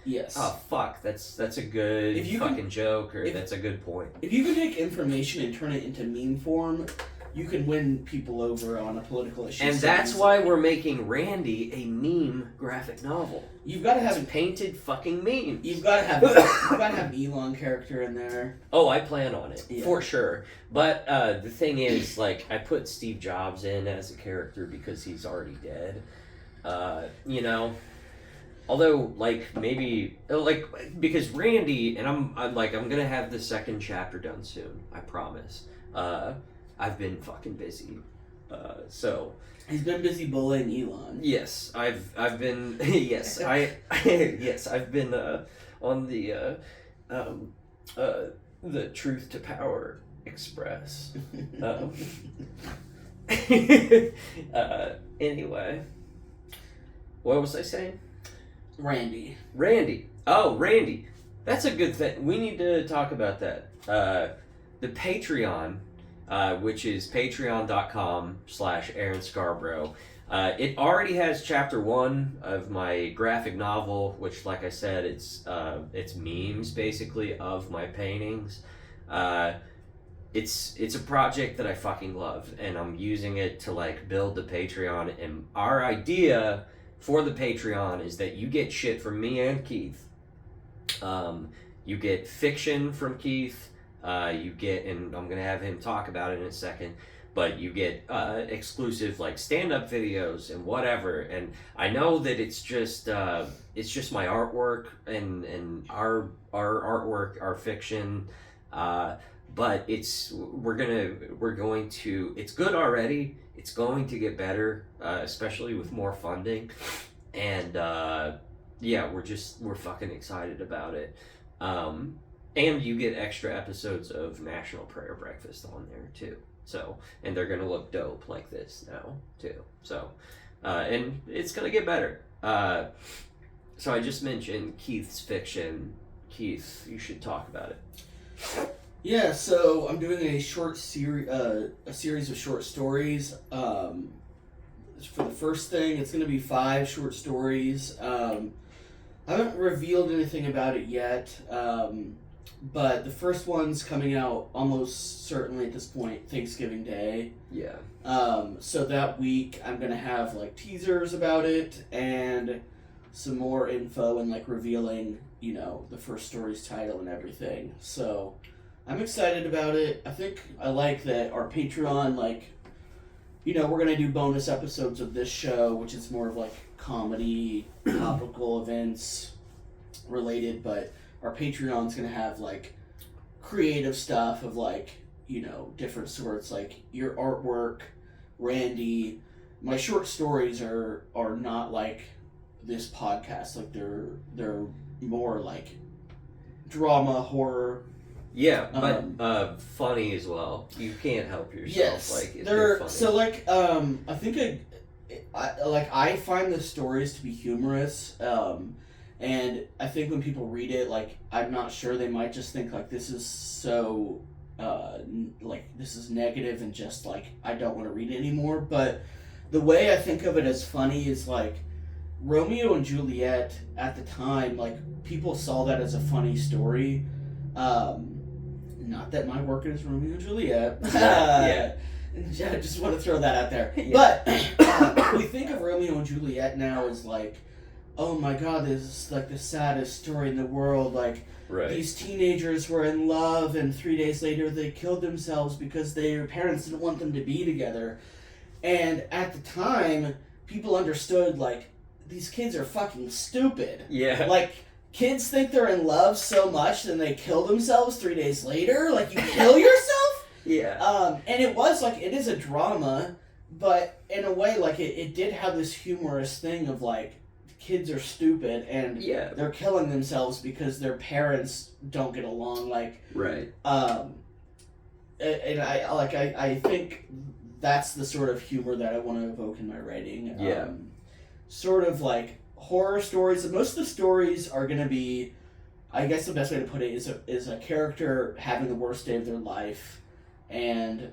yes. Oh fuck, that's a good fucking joke, or that's a good point. If you can take information and turn it into meme form, you can win people over on a political issue. And that's why we're making Randy a meme graphic novel. You've got to have a painted fucking meme. You've got to have Elon character in there. Oh, I plan on it for sure. But the thing is, I put Steve Jobs in as a character because he's already dead. Although, maybe because Randy and I'm gonna have the second chapter done soon. I promise. I've been fucking busy, so. He's been busy bullying Elon. Yes, I've been. Yes, I've been on the Truth to Power Express. Anyway, what was I saying? Randy. Oh, Randy. That's a good thing. We need to talk about that. The Patreon. Which is patreon.com/Aaron Scarborough. It already has chapter 1 of my graphic novel, which, like I said, it's memes basically of my paintings. It's a project that I fucking love, and I'm using it to build the Patreon. And our idea for the Patreon is that you get shit from me and Keith. You get fiction from Keith. You get, and I'm gonna have him talk about it in a second, but you get exclusive stand-up videos and whatever. And I know that it's just my artwork and our artwork, our fiction, but it's good already. It's going to get better, especially with more funding, and we're fucking excited about it. And you get extra episodes of National Prayer Breakfast on there, too. So, and they're going to look dope like this now, too. So, and it's going to get better. So I just mentioned Keith's fiction. Keith, you should talk about it. Yeah, so I'm doing a series of short stories. For the first thing, it's going to be 5 short stories. I haven't revealed anything about it yet. But the first one's coming out almost certainly at this point, Thanksgiving Day. Yeah. So that week I'm gonna have teasers about it and some more info and like revealing, you know, the first story's title and everything. So I'm excited about it. I think I like that our Patreon, like, you know, we're gonna do bonus episodes of this show, which is more of like comedy, topical events related, but our Patreon's gonna have like creative stuff of like, you know, different sorts, like your artwork, Randy. My short stories are not like this podcast. Like they're more like drama, horror. Yeah, but funny as well. You can't help yourself. Yes, like they're funny. so like I think I find the stories to be humorous. And I think when people read it, like, I'm not sure, they might just think, like, this is so, like, this is negative and just, like, I don't want to read it anymore. But the way I think of it as funny is, like, Romeo and Juliet, at the time, like, people saw that as a funny story. Not that my work is Romeo and Juliet. Yeah. I just want to throw that out there. Yeah. But we think of Romeo and Juliet now as, like, oh my god, this is like the saddest story in the world. Like, right. These teenagers were in love, and 3 days later they killed themselves because their parents didn't want them to be together. And at the time, people understood, like, these kids are fucking stupid. Yeah. Like, kids think they're in love so much, then they kill themselves 3 days later. Like, you kill yourself? Yeah. And it was, like, it is a drama, but in a way, like, it did have this humorous thing of, like, kids are stupid and they're killing themselves because their parents don't get along, like, right. And I think that's the sort of humor that I want to evoke in my writing. Sort of like horror stories. Most of the stories are going to be, I guess the best way to put it is a character having the worst day of their life, and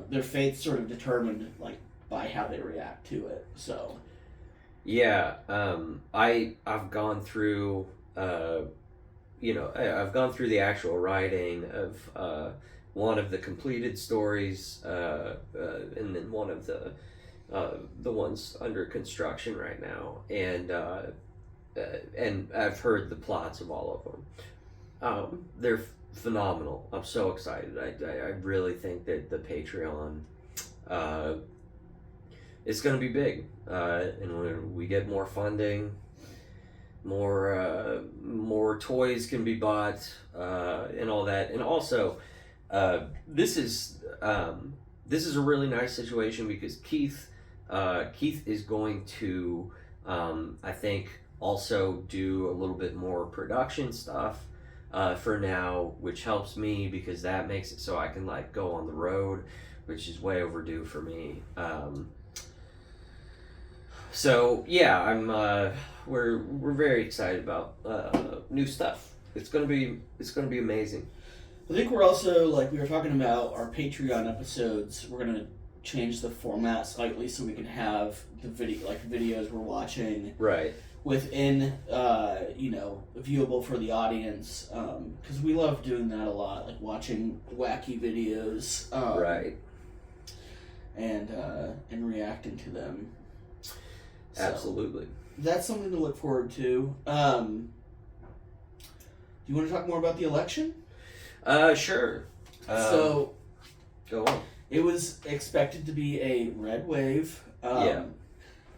their fate's sort of determined, like, by how they react to it. So yeah, I've gone through, I've gone through the actual writing of one of the completed stories, and then one of the ones under construction right now, and I've heard the plots of all of them. They're phenomenal. I'm so excited. I really think that the Patreon it's going to be big, and when we get more funding, more toys can be bought, and all that. And also, this is a really nice situation because Keith is going to, I think, also do a little bit more production stuff for now, which helps me because that makes it so I can, like, go on the road, which is way overdue for me. So yeah, we're very excited about new stuff. It's gonna be amazing. I think we're also, like we were talking about our Patreon episodes, we're gonna change the format slightly so we can have the videos we're watching right within viewable for the audience, because we love doing that a lot, like watching wacky videos, right, and reacting to them. So, absolutely. That's something to look forward to. Do you want to talk more about the election? Sure. So, go on. It was expected to be a red wave.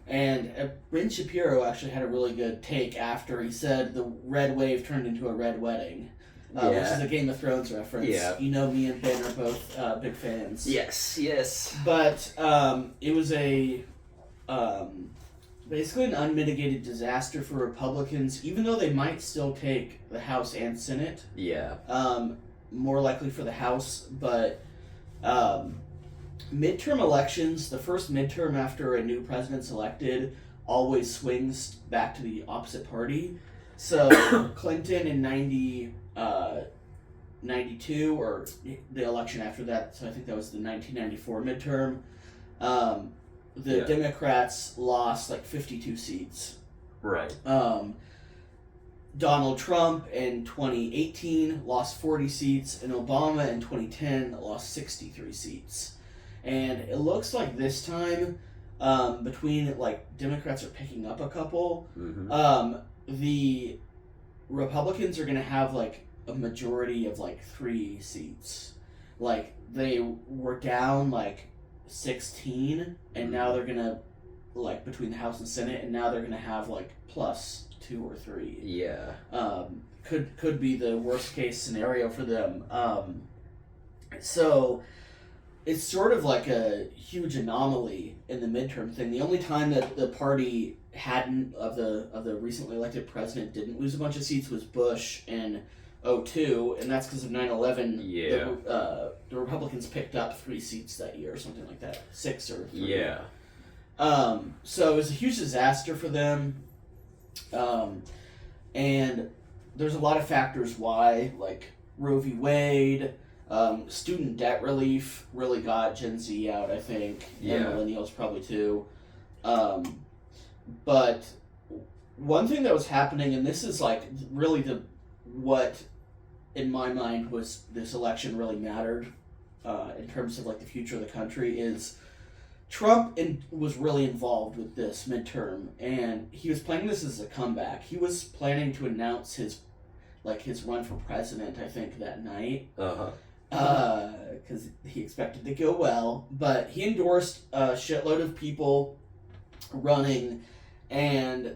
And Ben Shapiro actually had a really good take after he said the red wave turned into a red wedding, which is a Game of Thrones reference. Yeah. You know, me and Ben are both big fans. Yes. But it was basically an unmitigated disaster for Republicans, even though they might still take the House and Senate. Yeah. More likely for the House, but midterm elections, the first midterm after a new president's elected, always swings back to the opposite party. So Clinton in 92, or the election after that, so I think that was the 1994 midterm, the Democrats lost like 52 seats. Right. Donald Trump in 2018 lost 40 seats, and Obama in 2010 lost 63 seats. And it looks like this time, between like Democrats are picking up a couple. Mm-hmm. The Republicans are gonna have like a majority of like 3 seats. Like they were down like 16, and now they're gonna like between the House and Senate, and now they're gonna have like plus 2 or 3. Yeah. Could be the worst case scenario for them. So it's sort of like a huge anomaly in the midterm thing. The only time that the party hadn't of the recently elected president didn't lose a bunch of seats was Bush in 2002, and that's because of 9/11. Yeah. The Republicans picked up 3 seats that year or something like that, 6 or 3. Yeah. So it was a huge disaster for them, and there's a lot of factors why, like Roe v. Wade. Student debt relief really got Gen Z out, I think, and millennials probably too. But one thing that was happening, and this is like really what in my mind was this election really mattered in terms of like the future of the country, is Trump was really involved with this midterm, and he was planning this as a comeback. He was planning to announce his run for president, I think, that night. Because he expected to go well, but he endorsed a shitload of people running, and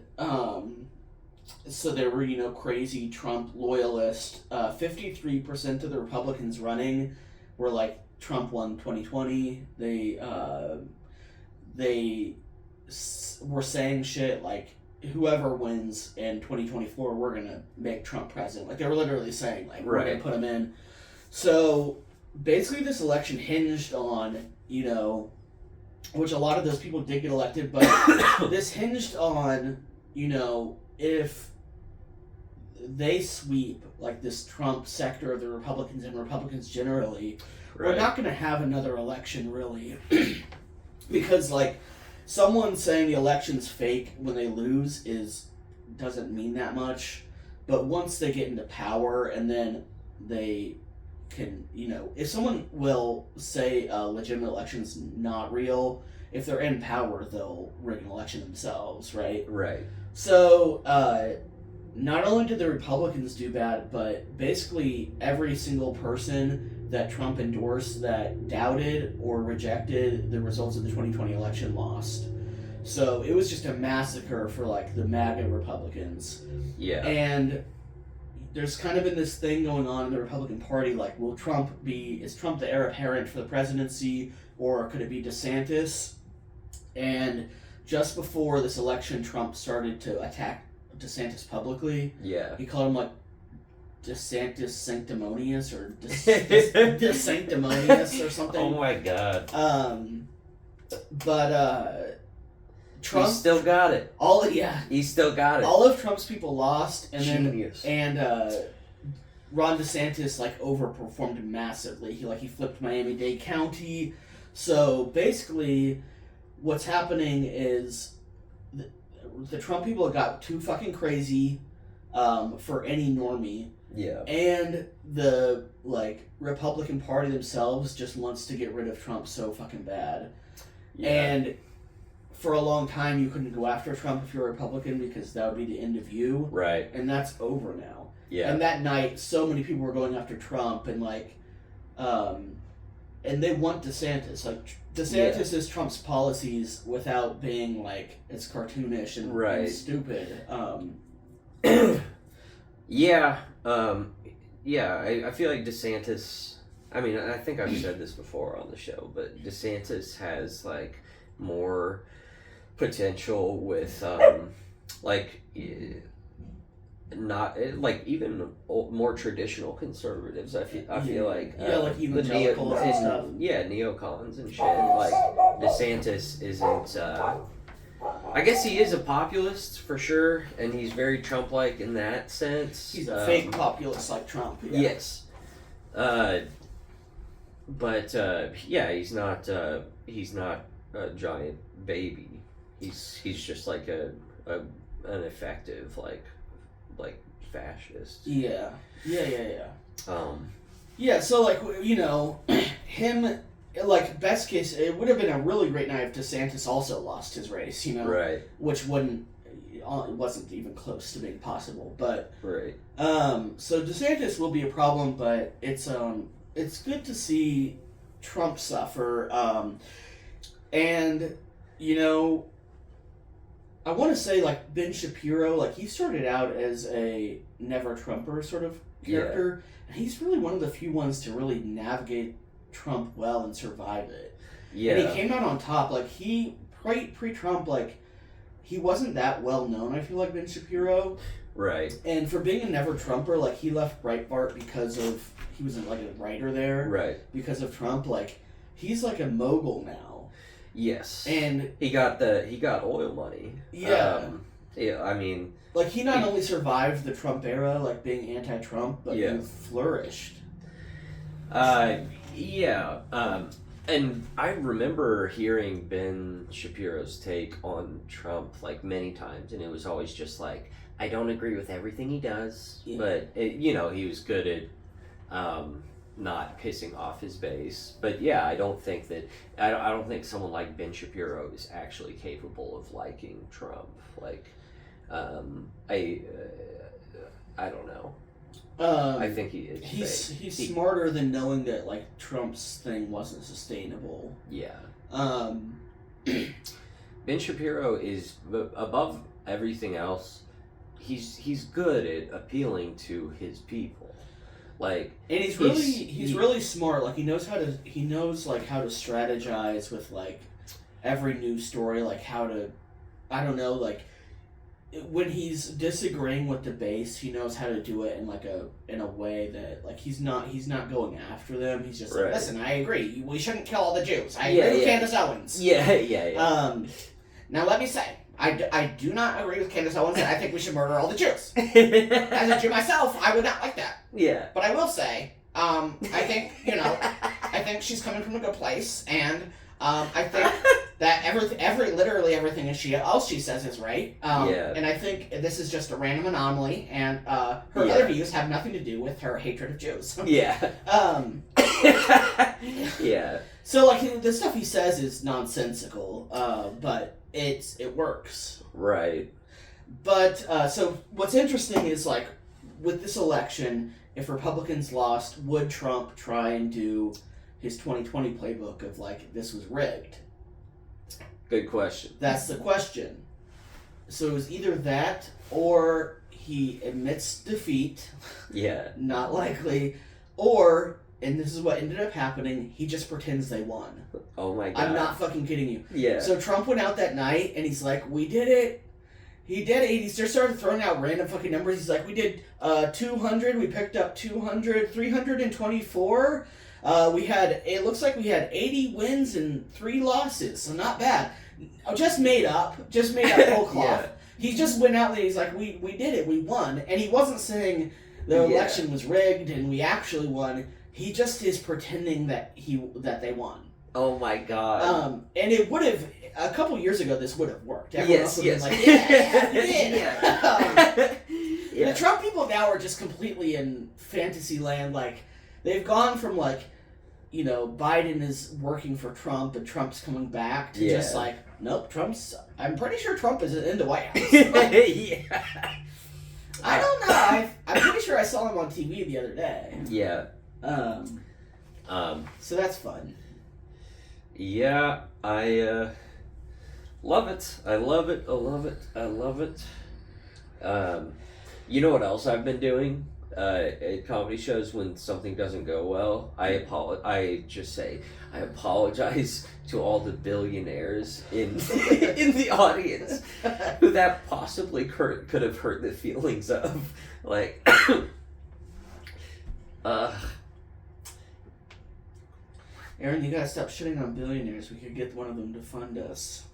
so there were crazy Trump loyalists. 53% of the Republicans running were like Trump won 2020. They were saying shit like, whoever wins in 2024, we're gonna make Trump president. Like they were literally saying like, we're gonna put him in. So basically this election hinged on, which a lot of those people did get elected, but this hinged on, if they sweep like this Trump sector of the Republicans and Republicans generally, we're not going to have another election really. Because like someone saying the election's fake when they lose doesn't mean that much. But once they get into power and then they can, if someone will say a legitimate election's not real, if they're in power, they'll rig an election themselves, right? Right. So, not only did the Republicans do bad, but basically every single person that Trump endorsed that doubted or rejected the results of the 2020 election lost. So it was just a massacre for like the MAGA Republicans. Yeah. And there's kind of been this thing going on in the Republican Party, like, is Trump the heir apparent for the presidency, or could it be DeSantis? And just before this election, Trump started to attack DeSantis publicly. Yeah. He called him, like, DeSantis sanctimonious, or DeSanctimonious or something. Oh my god. But Trump... He still got it. He still got it. All of Trump's people lost, and Genius. Ron DeSantis like overperformed massively. He flipped Miami-Dade County. So basically, what's happening is the Trump people got too fucking crazy for any normie. Yeah. And the Republican Party themselves just wants to get rid of Trump so fucking bad. Yeah. And for a long time, you couldn't go after Trump if you're a Republican because that would be the end of you. Right. And that's over now. Yeah. And that night, so many people were going after Trump, and and they want DeSantis. Like, DeSantis is Trump's policies without being like it's cartoonish and stupid. Yeah. I feel like DeSantis. I mean, I think I've said this before on the show, but DeSantis has like more potential with not like even more traditional conservatives. I feel like like evangelicals and stuff. Neocons and shit. Like DeSantis isn't. I guess he is a populist for sure, and he's very Trump-like in that sense. He's a fake populist like Trump. Yeah. Yes. But he's not a giant baby. He's just like an effective like fascist. Yeah. Um. Yeah. So him like, best case, it would have been a really great night if DeSantis also lost his race, Right. which it wasn't even close to being possible. But Right. so DeSantis will be a problem, but it's good to see Trump suffer. And I want to say, like, Ben Shapiro, like, he started out as a never Trumper sort of character, and he's really one of the few ones to really navigate Trump well and survive it. Yeah. And he came out on top. Like, he pre-Trump, like, he wasn't that well known, I feel like, Ben Shapiro. Right. And for being a never Trumper, like, he left Breitbart because of, he was like a writer there. Right. Because of Trump. Like, he's like a mogul now. Yes. And he got oil money. Yeah. Yeah, I mean, like, he not only survived the Trump era, like, being anti-Trump, but he flourished. Yeah. And I remember hearing Ben Shapiro's take on Trump, like, many times, and it was always just like, I don't agree with everything he does, but he was good at not pissing off his base. But yeah, I don't think someone like Ben Shapiro is actually capable of liking Trump. Like, I don't know. I think he is. He's smarter than knowing that, like, Trump's thing wasn't sustainable. Yeah. Ben Shapiro is above everything else. He's good at appealing to his people. Like, and he's really smart. Like, he knows how to strategize with, like, every news story, like, how to, I don't know, like, when he's disagreeing with the base, he knows how to do it in a way that, like, he's not going after them. He's just like, listen, I agree. We shouldn't kill all the Jews. I agree with Candace Owens. Yeah. Now let me say, I do not agree with Candace Owens, and I think we should murder all the Jews. As a Jew myself, I would not like that. Yeah. But I will say, I think, I think she's coming from a good place, and I think that literally everything else she says is right. And I think this is just a random anomaly, and her other views have nothing to do with her hatred of Jews. Yeah. Yeah. So, like, the stuff he says is nonsensical, but it works. Right. But, so what's interesting is, like, with this election, if Republicans lost, would Trump try and do his 2020 playbook of, like, this was rigged? Good question. That's the question. So it was either that, or he admits defeat. Yeah. Not likely. Or, and this is what ended up happening, he just pretends they won. Oh my God. I'm not fucking kidding you. Yeah. So Trump went out that night, and he's like, we did it. He did it. He just started throwing out random fucking numbers. He's like, we did 200, we picked up 200, 324. It looks like we had 80 wins and 3 losses, so not bad. Just made up whole cloth. Yeah. He just went out there, he's like, we did it, we won. And he wasn't saying the election was rigged and we actually won. He just is pretending that they won. Oh my God. And it would have, a couple years ago, this would have worked. Everyone else would have been like, yeah, we did. Yeah. The Trump people now are just completely in fantasy land. Like, they've gone from, like, Biden is working for Trump and Trump's coming back to just like, nope, I'm pretty sure Trump is in the White House. Yeah. I don't know. I'm pretty sure I saw him on TV the other day. Yeah. So that's fun. Yeah, I love it. I love it. I love it. I love it. You know what else I've been doing? At comedy shows, when something doesn't go well, I just say I apologize to all the billionaires in in the audience who that possibly could have hurt the feelings of. Like, Aaron, you gotta stop shitting on billionaires. We could get one of them to fund us.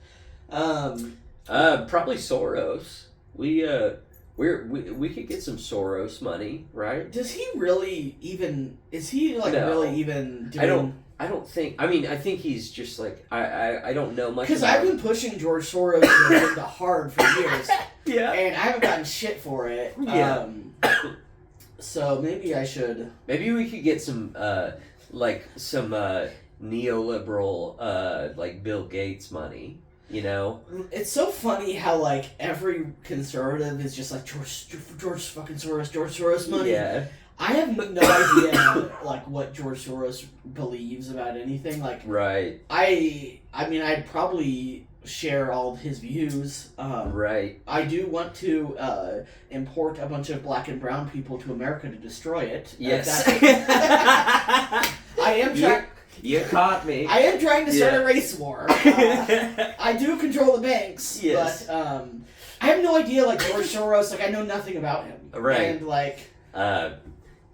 Probably Soros. We could get some Soros money, right? Does he really even? Is he really even doing? I don't think. I mean, I think he's just like I don't know much. Because I've been pushing George Soros into hard for years. Yeah. And I haven't gotten shit for it. Yeah. So maybe I should. Maybe we could get some neoliberal, like Bill Gates money. You know, it's so funny how like every conservative is just like George fucking Soros money. Yeah. I have no idea like what George Soros believes about anything. Like, right. I mean, I'd probably share all of his views. Right. I do want to import a bunch of black and brown people to America to destroy it. Yes. I am trying. You caught me. I am trying to start a race war. I do control the banks, yes. but I have no idea, like, George Soros, like, I know nothing about him. Right. And, like...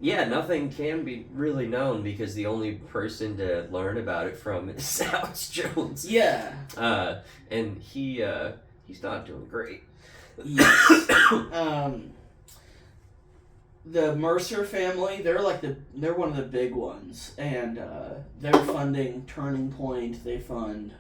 yeah, nothing can be really known because the only person to learn about it from is Alex Jones. Yeah. And he's not doing great. Yes. The Mercer family, they're one of the big ones, and they're funding Turning Point. They fund,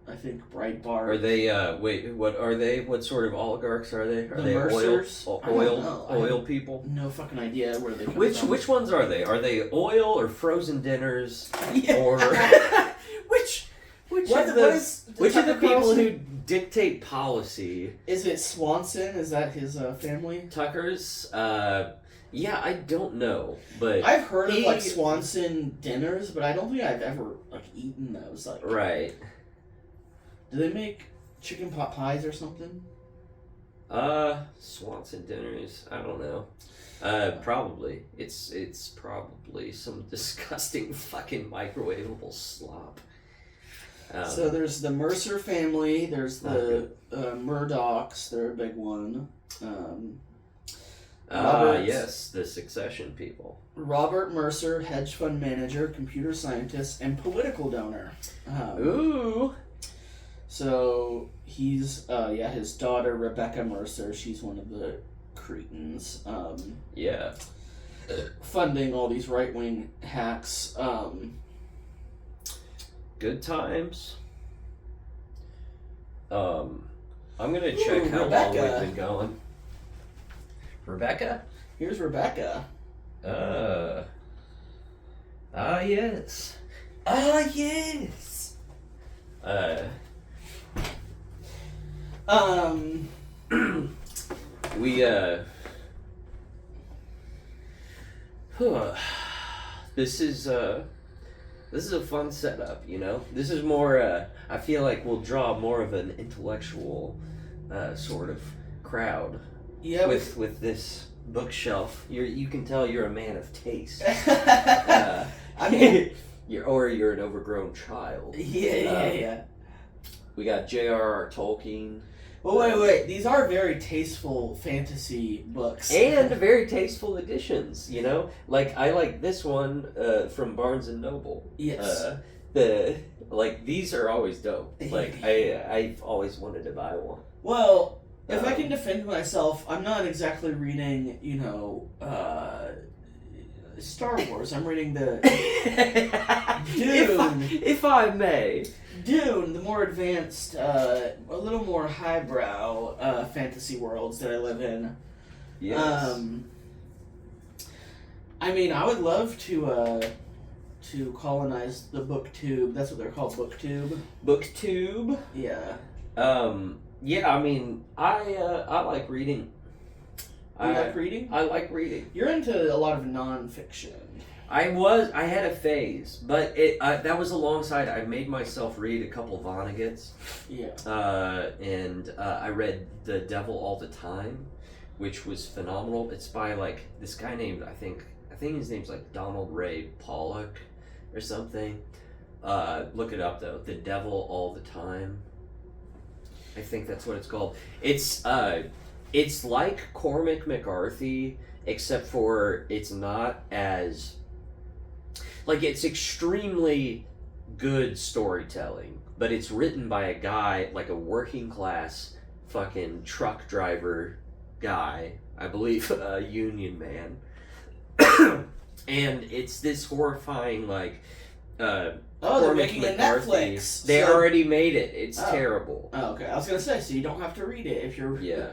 I think Breitbart. Are they? Wait, what are they? What sort of oligarchs are they? Are The they Mercers? oil people? No fucking idea where they come from. Which ones are they? Are they oil or frozen dinners? Yeah. Or which of the people who dictate policy? Is it Swanson? Is that his family? Tucker's? Yeah, I don't know, but I've heard of like Swanson dinners, but I don't think I've ever like eaten those. Like, right? Do they make chicken pot pies or something? Swanson dinners. I don't know. Probably. It's probably some disgusting fucking microwavable slop. So there's the Mercer family, there's the Murdochs, they're a big one. Yes, the Succession people. Robert Mercer, hedge fund manager, computer scientist, and political donor. Ooh. So he's, his daughter, Rebecca Mercer, she's one of the cretins. Yeah. Funding all these right-wing hacks. Good times. I'm gonna check how long we've been going. Rebecca? Here's Rebecca. Yes. Yes. We This is a fun setup, you know? This is more, I feel like we'll draw more of an intellectual sort of crowd with this bookshelf. You can tell you're a man of taste. I mean... you're an overgrown child. Yeah. We got J.R.R. Tolkien. Well, wait. These are very tasteful fantasy books. And very tasteful editions, you know? Like, I like this one from Barnes & Noble. Yes. These are always dope. Like, I've always wanted to buy one. Well, if I can defend myself, I'm not exactly reading, Star Wars. I'm reading the Dune. If I may. Dune, the more advanced, a little more highbrow fantasy worlds that I live in. Yes. I mean, I would love to colonize the booktube. That's what they're called, booktube. Booktube? Yeah. Yeah, I mean, I like reading. You like reading? I like reading. You're into a lot of nonfiction. I had a phase, but that was alongside. I made myself read a couple Vonnegut's. Yeah. And I read The Devil All the Time, which was phenomenal. It's by this guy named I think his name's Donald Ray Pollock or something. Look it up though. The Devil All the Time. I think that's what it's called. It's like Cormac McCarthy, except for it's not as... it's extremely good storytelling, but it's written by a guy, a working class fucking truck driver guy, I believe, a union man. And it's this horrifying, they're making a Netflix. They already made it. It's terrible. Oh, okay. I was gonna say, so you don't have to read it if you're... Yeah.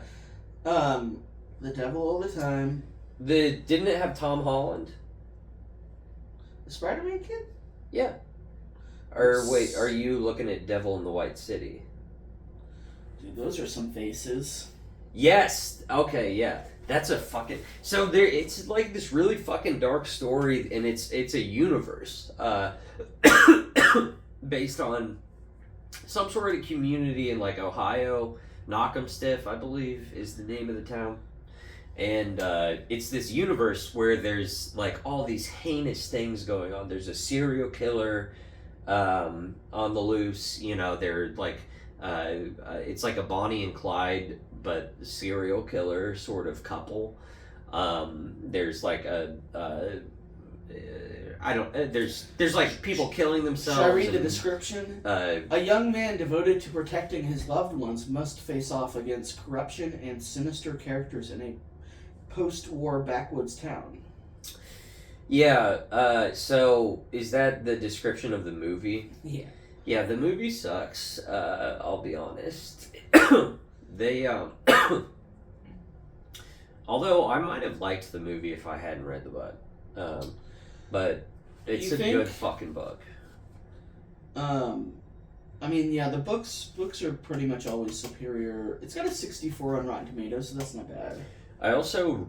The Devil All the Time. Didn't it have Tom Holland? The Spider-Man kid? Yeah. Or wait, are you looking at Devil in the White City? Dude, those are some faces. Yes. Okay. Yeah. That's a fucking. So there, it's like this really fucking dark story, and it's a universe, based on some sort of community in like Ohio. Knockemstiff, I believe, is the name of the town. And it's this universe where there's like all these heinous things going on. There's a serial killer on the loose. You know, they're like it's like a Bonnie and Clyde but serial killer sort of couple. There's like there's like people killing themselves. Should I read the description? A young man devoted to protecting his loved ones must face off against corruption and sinister characters in a post-war backwoods town. Yeah, so is that the description of the movie? Yeah. Yeah, the movie sucks, I'll be honest. They, although I might have liked the movie if I hadn't read the book. But it's a good fucking book. I mean, yeah, the books are pretty much always superior. It's got a 64 on Rotten Tomatoes, so that's not bad. I also,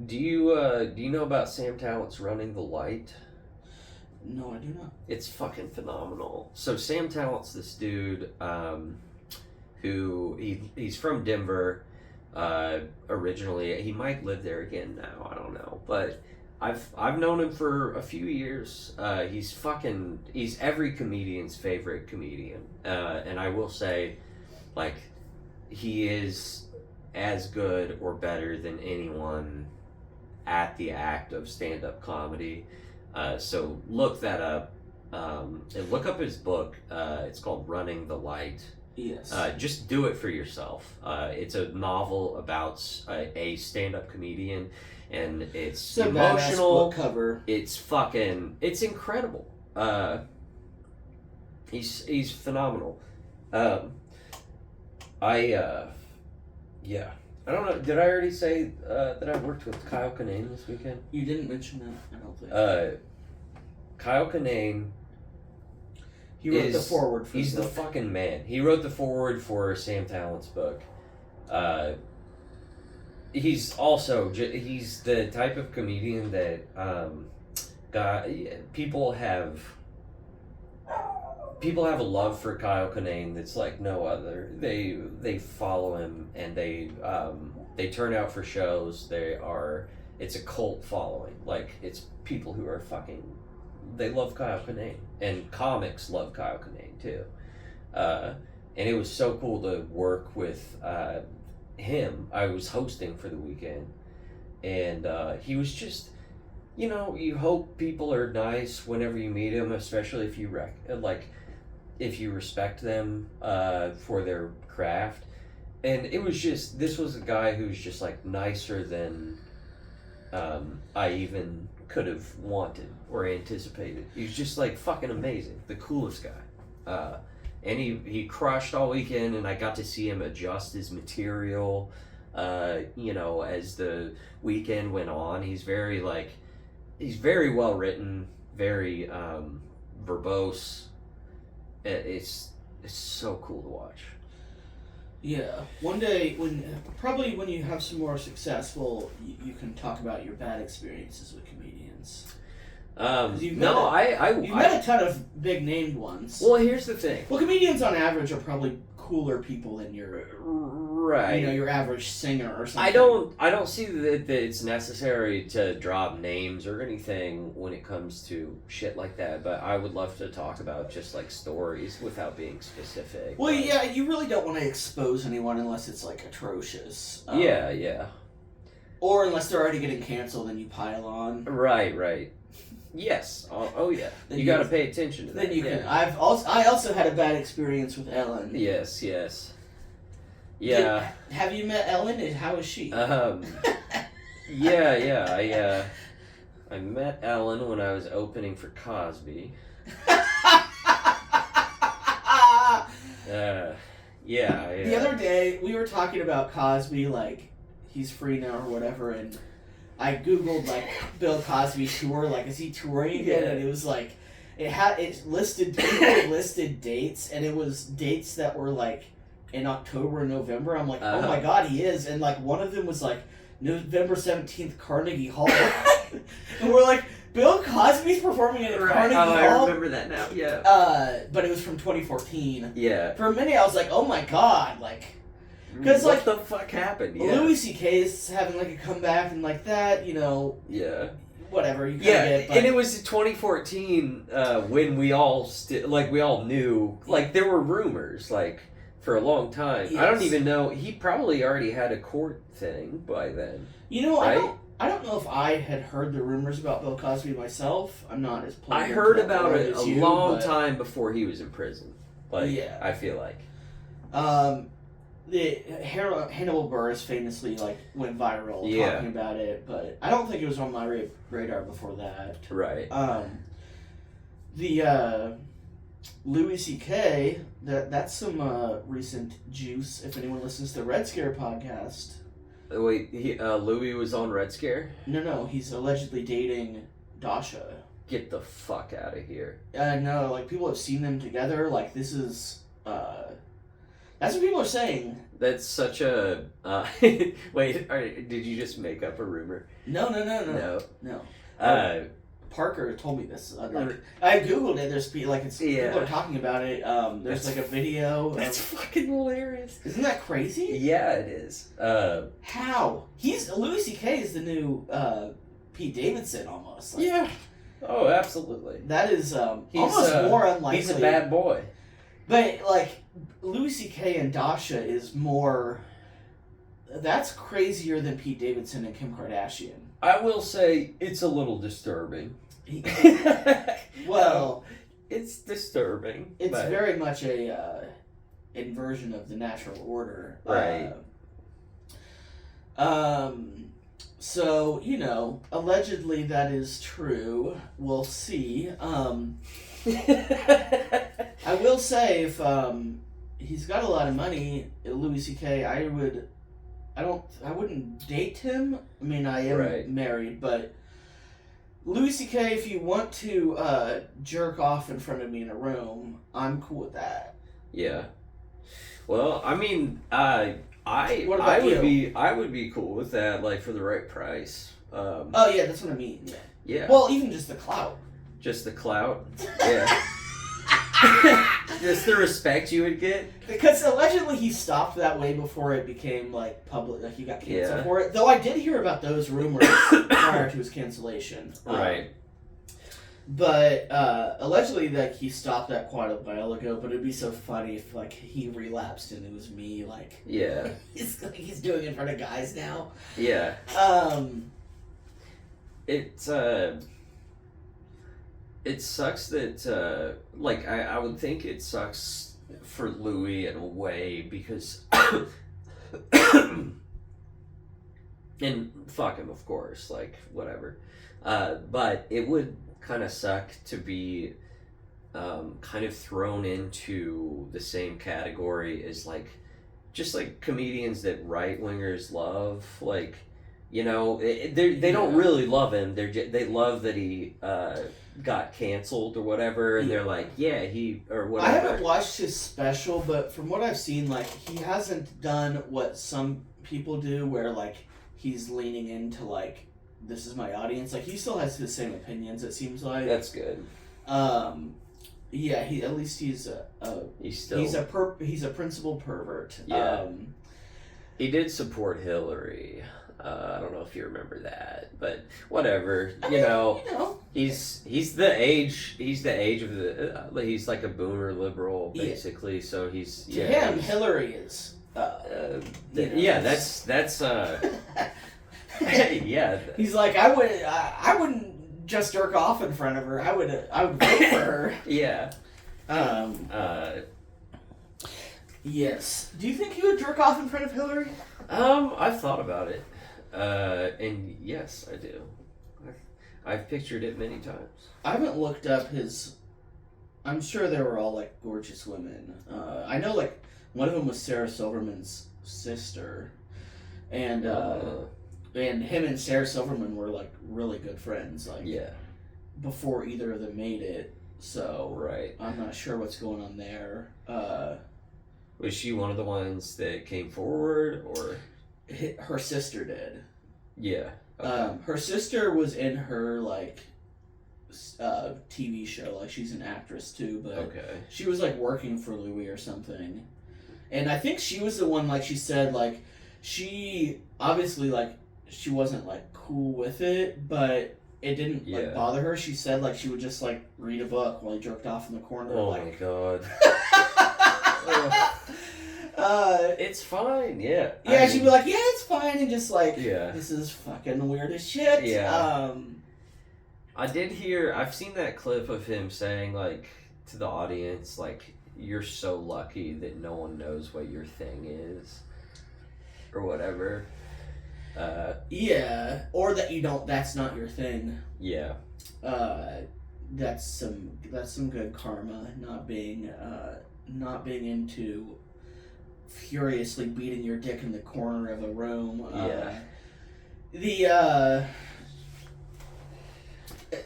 do you know about Sam Talent's Running the Light? No, I do not. It's fucking phenomenal. So Sam Talent's this dude, who he's from Denver, originally. He might live there again now. I don't know, but I've known him for a few years. He's every comedian's favorite comedian, and I will say, like, he is as good or better than anyone at the act of stand-up comedy. So look that up. And look up his book. It's called Running the Light. Yes. Just do it for yourself. It's a novel about a stand-up comedian, and it's emotional. Book cover. It's incredible. He's phenomenal. Yeah. I don't know. Did I already say that I worked with Kyle Kinane this weekend? You didn't mention that, I don't think. Kyle Kinane. He wrote the foreword for He's the fucking man. He wrote the foreword for Sam Talent's book. He's the type of comedian that people have a love for Kyle Kinane that's like no other. They follow him, and they turn out for shows. It's a cult following. Like, it's people who are they love Kyle Kinane, and comics love Kyle Kinane too. And it was so cool to work with him. I was hosting for the weekend, and he was just, you hope people are nice whenever you meet him, especially if you if you respect them for their craft. And it was just, this was a guy who's just like nicer than I even could have wanted or anticipated. He was just like fucking amazing, the coolest guy. And he crushed all weekend, and I got to see him adjust his material, as the weekend went on. He's very well written, very verbose. It's so cool to watch. Yeah, one day when you have some more success, you can talk about your bad experiences with comedians. You've met a ton of big named ones. Well, here's the thing. Well, comedians on average are probably cooler people than your your average singer or something. I don't see that it's necessary to drop names or anything when it comes to shit like that, but I would love to talk about just like stories without being specific. Well, yeah, you really don't want to expose anyone unless it's like atrocious. Yeah. Or unless they're already getting canceled and you pile on. Right. Yes. Oh yeah. You got to pay attention to that. Then you can. I also had a bad experience with Ellen. Yes. Yeah. Have you met Ellen? How is she? Yeah. I met Ellen when I was opening for Cosby. Yeah. The other day we were talking about Cosby, like he's free now or whatever, and I googled like Bill Cosby tour, like is he touring again? Yeah. And it was like it listed people listed dates, and it was dates that were like in October and November. I'm like, oh my god, he is, and like one of them was like November 17th, Carnegie Hall, and we're like, Bill Cosby's performing at Carnegie Hall. I remember that now. Yeah. But it was from 2014. Yeah. For a minute, I was like, oh my god, like. Because, what like, the fuck happened? Yeah. Louis C.K. is having, like, a comeback and, like, that, you know. Yeah. Whatever, you yeah, get. But... and it was 2014 when we all, we all knew, like, there were rumors, like, for a long time. Yes. I don't even know, he probably already had a court thing by then. You know, right? I don't know if I had heard the rumors about Bill Cosby myself. I'm not as plugged I heard into that about it as a you, long time before he was in prison. Like, yeah. I feel like. The Hannibal Buress famously like went viral talking about it, but I don't think it was on my radar before that. Right. The Louis C.K. that's some recent juice. If anyone listens to the Red Scare podcast. Wait, Louis was on Red Scare? No, he's allegedly dating Dasha. Get the fuck out of here. No, like people have seen them together. Like this is. That's what people are saying. That's such a... wait, did you just make up a rumor? No. Parker told me this. I googled it. There's people are talking about it. There's like a video. That's fucking hilarious. Isn't that crazy? Yeah, it is. How? Louis C.K. is the new Pete Davidson almost. Like, yeah. Oh, absolutely. That is almost more unlikely. He's a bad boy. But like Louis C.K. and Dasha is more. That's crazier than Pete Davidson and Kim Kardashian. I will say it's a little disturbing. Well, it's disturbing. It's very much a inversion of the natural order. Right. So, you know, allegedly that is true. We'll see. I will say if he's got a lot of money, Louis C.K., I wouldn't date him. I mean, I am married, but Louis C.K., if you want to jerk off in front of me in a room, I'm cool with that. Yeah. Well, I mean, I would be cool with that, like for the right price. Oh yeah, that's what I mean. Yeah. Yeah. Well, even just the clout. Just the clout. Yeah. Just the respect you would get. Because allegedly he stopped that way before it became like public, like he got canceled for it. Though I did hear about those rumors prior to his cancellation. Right. But allegedly, like he stopped that quite a while ago. But it'd be so funny if like he relapsed and it was me. Like he's doing it in front of guys now. Yeah. It sucks that I would think it sucks for Louis in a way because and fuck him, of course, like whatever. But it would kind of suck to be kind of thrown into the same category as like just like comedians that right wingers love, like, you know, they don't really love him. They love that he got canceled or whatever, and they're like, yeah, he or whatever. I haven't watched his special, but from what I've seen, like he hasn't done what some people do, where like he's leaning into like, this is my audience. Like he still has the same opinions. It seems like that's good. Yeah, he's a principled pervert. Yeah. He did support Hillary. I don't know if you remember that, but whatever. I mean, he's the age of the. He's like a boomer liberal, basically. Yeah. So he's to him, Hillary is. That's. Yeah. He's like, I wouldn't just jerk off in front of her. I would vote for her. Yeah. Yes. Do you think he would jerk off in front of Hillary? I've thought about it. And yes, I do. I've pictured it many times. I haven't looked up his... I'm sure they were all, like, gorgeous women. I know, like, one of them was Sarah Silverman's sister. And, and him and Sarah Silverman were like really good friends. Like Yeah. before either of them made it. So Right. I'm not sure what's going on there. Was she one of the ones that came forward, or Her sister did. yeah? Okay. Her sister was in her like TV show. Like she's an actress too, but Okay. she was like working for Louis or something. And I think she was the one, like she said, like she obviously like she wasn't like cool with it, but it didn't like Yeah. bother her. She said like she would just like read a book while he jerked off in the corner. Oh like, my god. It's fine. Yeah. Yeah, she'd be like, yeah, it's fine, and just like, Yeah. this is fucking weird as shit. Yeah. I've seen that clip of him saying, like, to the audience, like, you're so lucky that no one knows what your thing is. Or whatever. Yeah, or that you don't, that's not your thing. Yeah. That's some good karma, not being into furiously beating your dick in the corner of a room.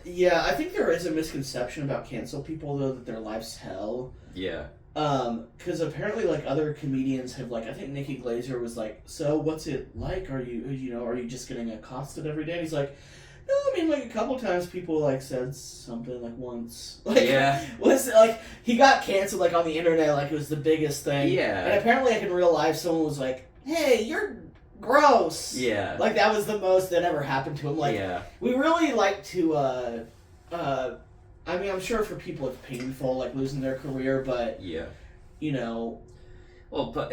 Yeah, I think there is a misconception about cancel people, though, that their life's hell. Yeah. Because apparently, like, other comedians have, like, I think Nikki Glaser was like, so what's it like? Are you just getting accosted every day? And he's like, no, I mean, like, a couple times people, like, said something, like, once. Like, Yeah. was like, he got canceled, like, on the internet, like, it was the biggest thing. Yeah. And apparently, like, in real life, someone was like, hey, you're gross. Yeah. Like, that was the most that ever happened to him. Like, yeah. we really like to, I mean, I'm sure for people it's painful, like, losing their career, but, Yeah. you know. Well, but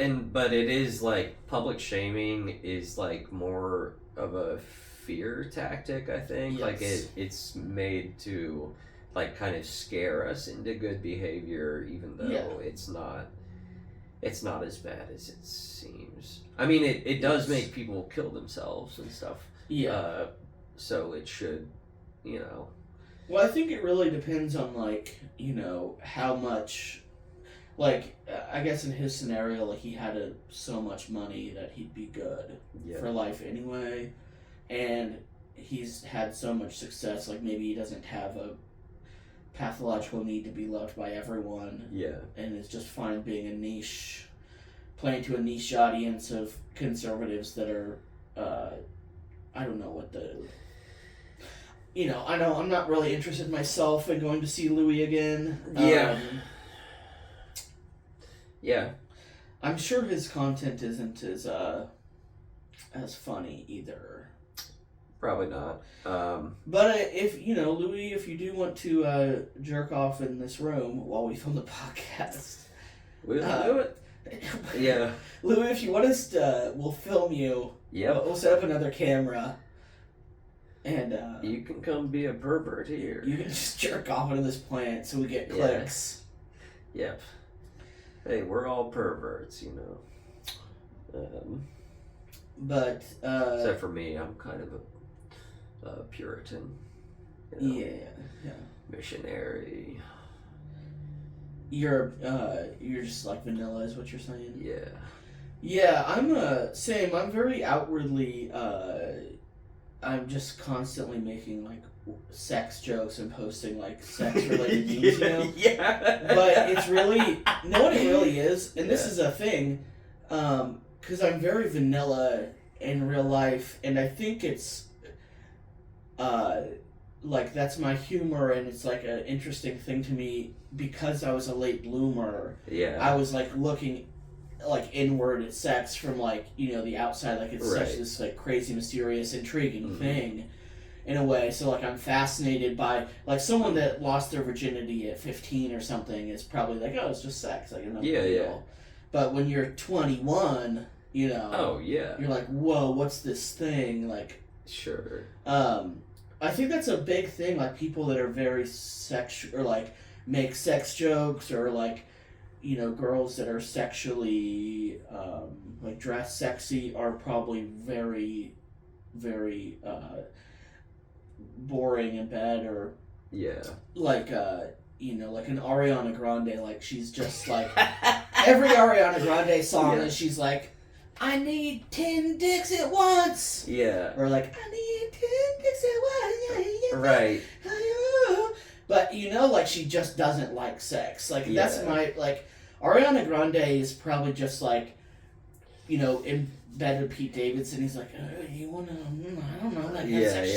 it is, like, public shaming is, like, more of a fear tactic, I think. Yes. Like, it's made to, like, kind of scare us into good behavior, even though it's not as bad as it seems. I mean, it does make people kill themselves and stuff. Yeah. So it should, you know. Well, I think it really depends on, like, you know, how much, like, I guess in his scenario, like, he had so much money that he'd be good for life anyway, and he's had so much success, like, maybe he doesn't have a pathological need to be loved by everyone, and is just fine being a niche, playing to a niche audience of conservatives that are, I don't know what the... You know, I know I'm not really interested myself in going to see Louis again. Yeah. I'm sure his content isn't as funny either. Probably not. But if, you know, Louis, if you do want to jerk off in this room while we film the podcast... We'll do it. Yeah. Louis, if you want us to, we'll film you. Yep. We'll set up another camera. And, you can come be a pervert here. You can just jerk off into this plant so we get clicks. Yep. Hey, we're all perverts, you know. But, except for me, I'm kind of a Puritan. You know, yeah. Missionary. You're just like vanilla is what you're saying? Yeah. Yeah, I'm, same. I'm very outwardly, I'm just constantly making, like, sex jokes and posting, like, sex-related memes, you know? Yeah. But it's really... No, what it really is, and this is a thing, because I'm very vanilla in real life, and I think it's, like, that's my humor, and it's, like, an interesting thing to me, because I was a late bloomer. Yeah. I was, like, looking... like inward at sex from like, you know, the outside, like it's such this like crazy, mysterious, intriguing thing in a way. So like I'm fascinated by like someone that lost their virginity at 15 or something is probably like, oh, it's just sex, like another deal. But when you're 21, you know, you're like, whoa, what's this thing? Like, sure. I think that's a big thing. Like people that are very sexual or like make sex jokes or like, you know, girls that are sexually, like, dress sexy are probably very, very, boring in bed or... Yeah. Like, you know, like an Ariana Grande, like, she's just, like... every Ariana Grande song is she's like, I need 10 dicks at once. Yeah. Or like, I need 10 dicks at once. Right. But like she just doesn't like sex. Like Yeah. that's my like Ariana Grande is probably just like, in bed with Pete Davidson. He's like, you wanna? I don't know. Like, She's like,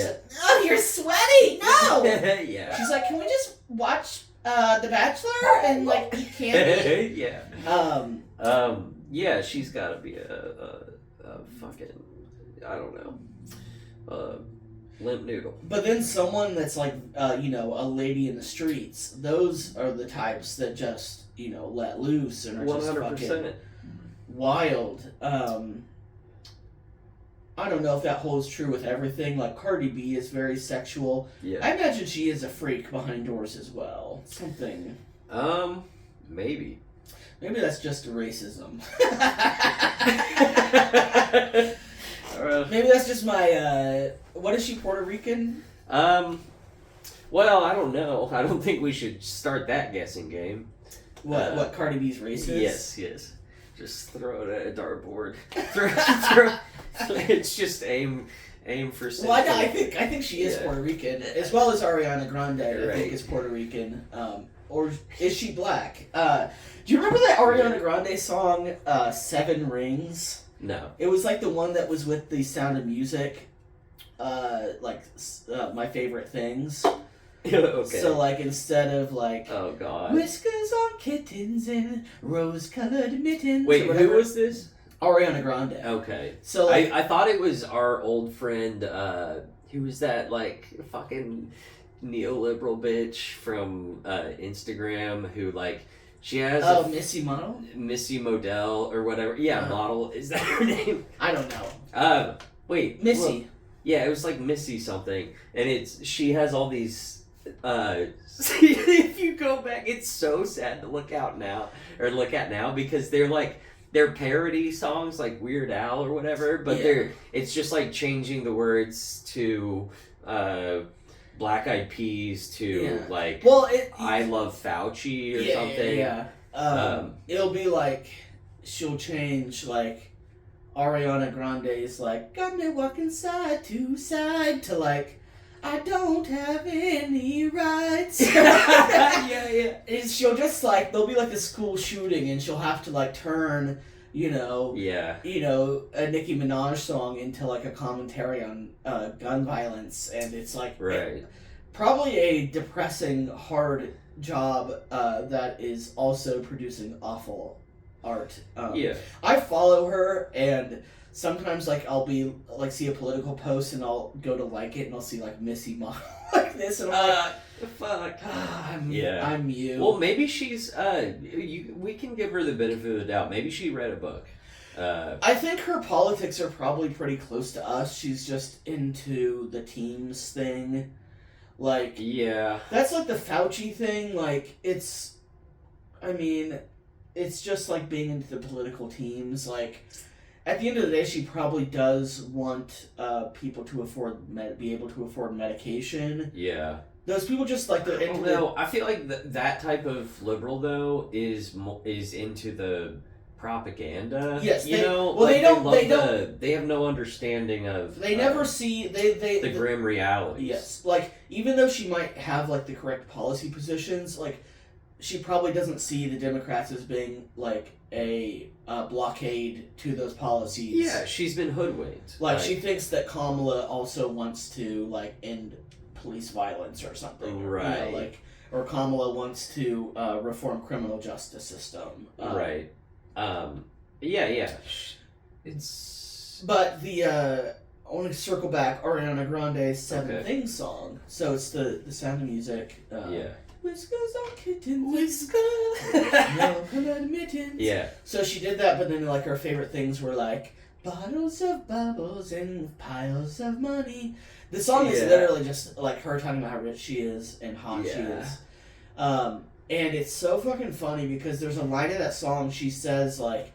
oh, you're sweaty. No. Yeah. She's like, can we just watch The Bachelor and like eat candy? Yeah. Yeah. She's got to be a fucking, I don't know, limp noodle. But then someone that's like, a lady in the streets. Those are the types that just let loose and are just 100%. fucking wild. I don't know if that holds true with everything. Like Cardi B is very sexual. Yeah. I imagine she is a freak behind doors as well. Something. Maybe. Maybe that's just racism. Maybe that's just my. What is she, Puerto Rican? Well, I don't know. I don't think we should start that guessing game. What Cardi B's racist? Yes. Just throw it at a dartboard. It's just aim for. Well, I think she is Puerto Rican, as well as Ariana Grande. I think is Puerto Rican, or is she black? Do you remember that Ariana Grande song, "Seven Rings"? No. It was like the one that was with the Sound of Music, My Favorite Things. Okay. So like instead of like, oh god, whiskers on kittens and rose-colored mittens. Wait, who was this? Ariana Grande. Okay. So like, I thought it was our old friend. Who was that? Like fucking neoliberal bitch from Instagram who like she has Missy Model? Missy Modell or whatever. Yeah, Model. Is that her name? I don't know. Wait, Missy. Look. Yeah, it was like Missy something, and she has all these. If you go back, it's so sad to look at now because they're parody songs like Weird Al or whatever, but it's just like changing the words to Black Eyed Peas to I Love Fauci or something. Yeah. It'll be like she'll change like Ariana Grande's like got me walking side to side to like I don't have any rights. Yeah. She'll just like there'll be like a school shooting and she'll have to like turn a Nicki Minaj song into like a commentary on gun violence, and it's like probably a depressing, hard job that is also producing awful art. I follow her, and sometimes like I'll be like see a political post and I'll go to like it and I'll see like Missy Model like this and I'm like, fuck. I'm you. Well, maybe she's we can give her the benefit of the doubt. Maybe she read a book. I think her politics are probably pretty close to us. She's just into the teams thing. Like, that's like the Fauci thing. Like, it's just like being into the political teams. Like, at the end of the day, she probably does want people to be able to afford medication. Yeah. Those people just like they're into. No, I feel like that type of liberal though is into the propaganda. Yes, they have no understanding of. They never see the grim reality. Yes, like even though she might have like the correct policy positions, like she probably doesn't see the Democrats as being like a blockade to those policies. Yeah, she's been hoodwinked. Like she thinks that Kamala also wants to like end police violence or something, right? Or Kamala wants to reform criminal justice system, right? Yeah. It's. But I want to circle back Ariana Grande's Seven Things song. So it's the Sound of Music. Whiskers on kittens, whiskers. No colored mittens. Yeah. So she did that, but then like her favorite things were like bottles of bubbles and piles of money. The song is literally just like her talking about how rich she is and hot she is. And it's so fucking funny because there's a line of that song she says like,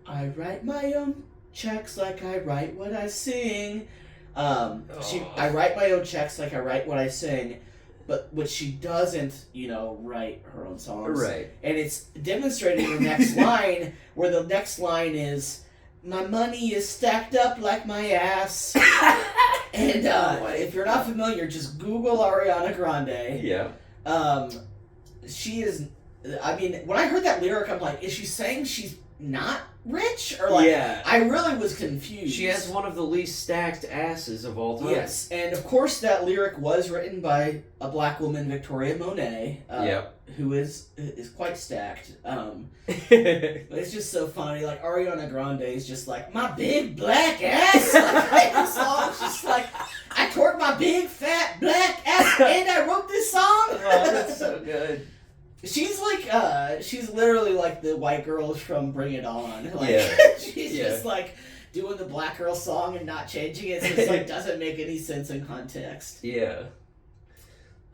I write my own checks like I write what I sing. I write my own checks like I write what I sing. But which she doesn't, write her own songs. Right. And it's demonstrated in the next line, where the next line is, my money is stacked up like my ass. And if you're not familiar, just Google Ariana Grande. Yeah. She is. I mean, when I heard that lyric, I'm like, is she saying she's not rich, or like? Yeah. I really was confused. She has one of the least stacked asses of all time. Yes, and of course that lyric was written by a black woman, Victoria Monet. Who is quite stacked. It's just so funny. Like Ariana Grande is just like my big black ass. Like the song's just like I twerk my big fat black ass, and I wrote this song. Oh, that's so good. She's like she's literally like the white girls from Bring It On. Like she's just like doing the black girl song and not changing it. So it's like doesn't make any sense in context. Yeah.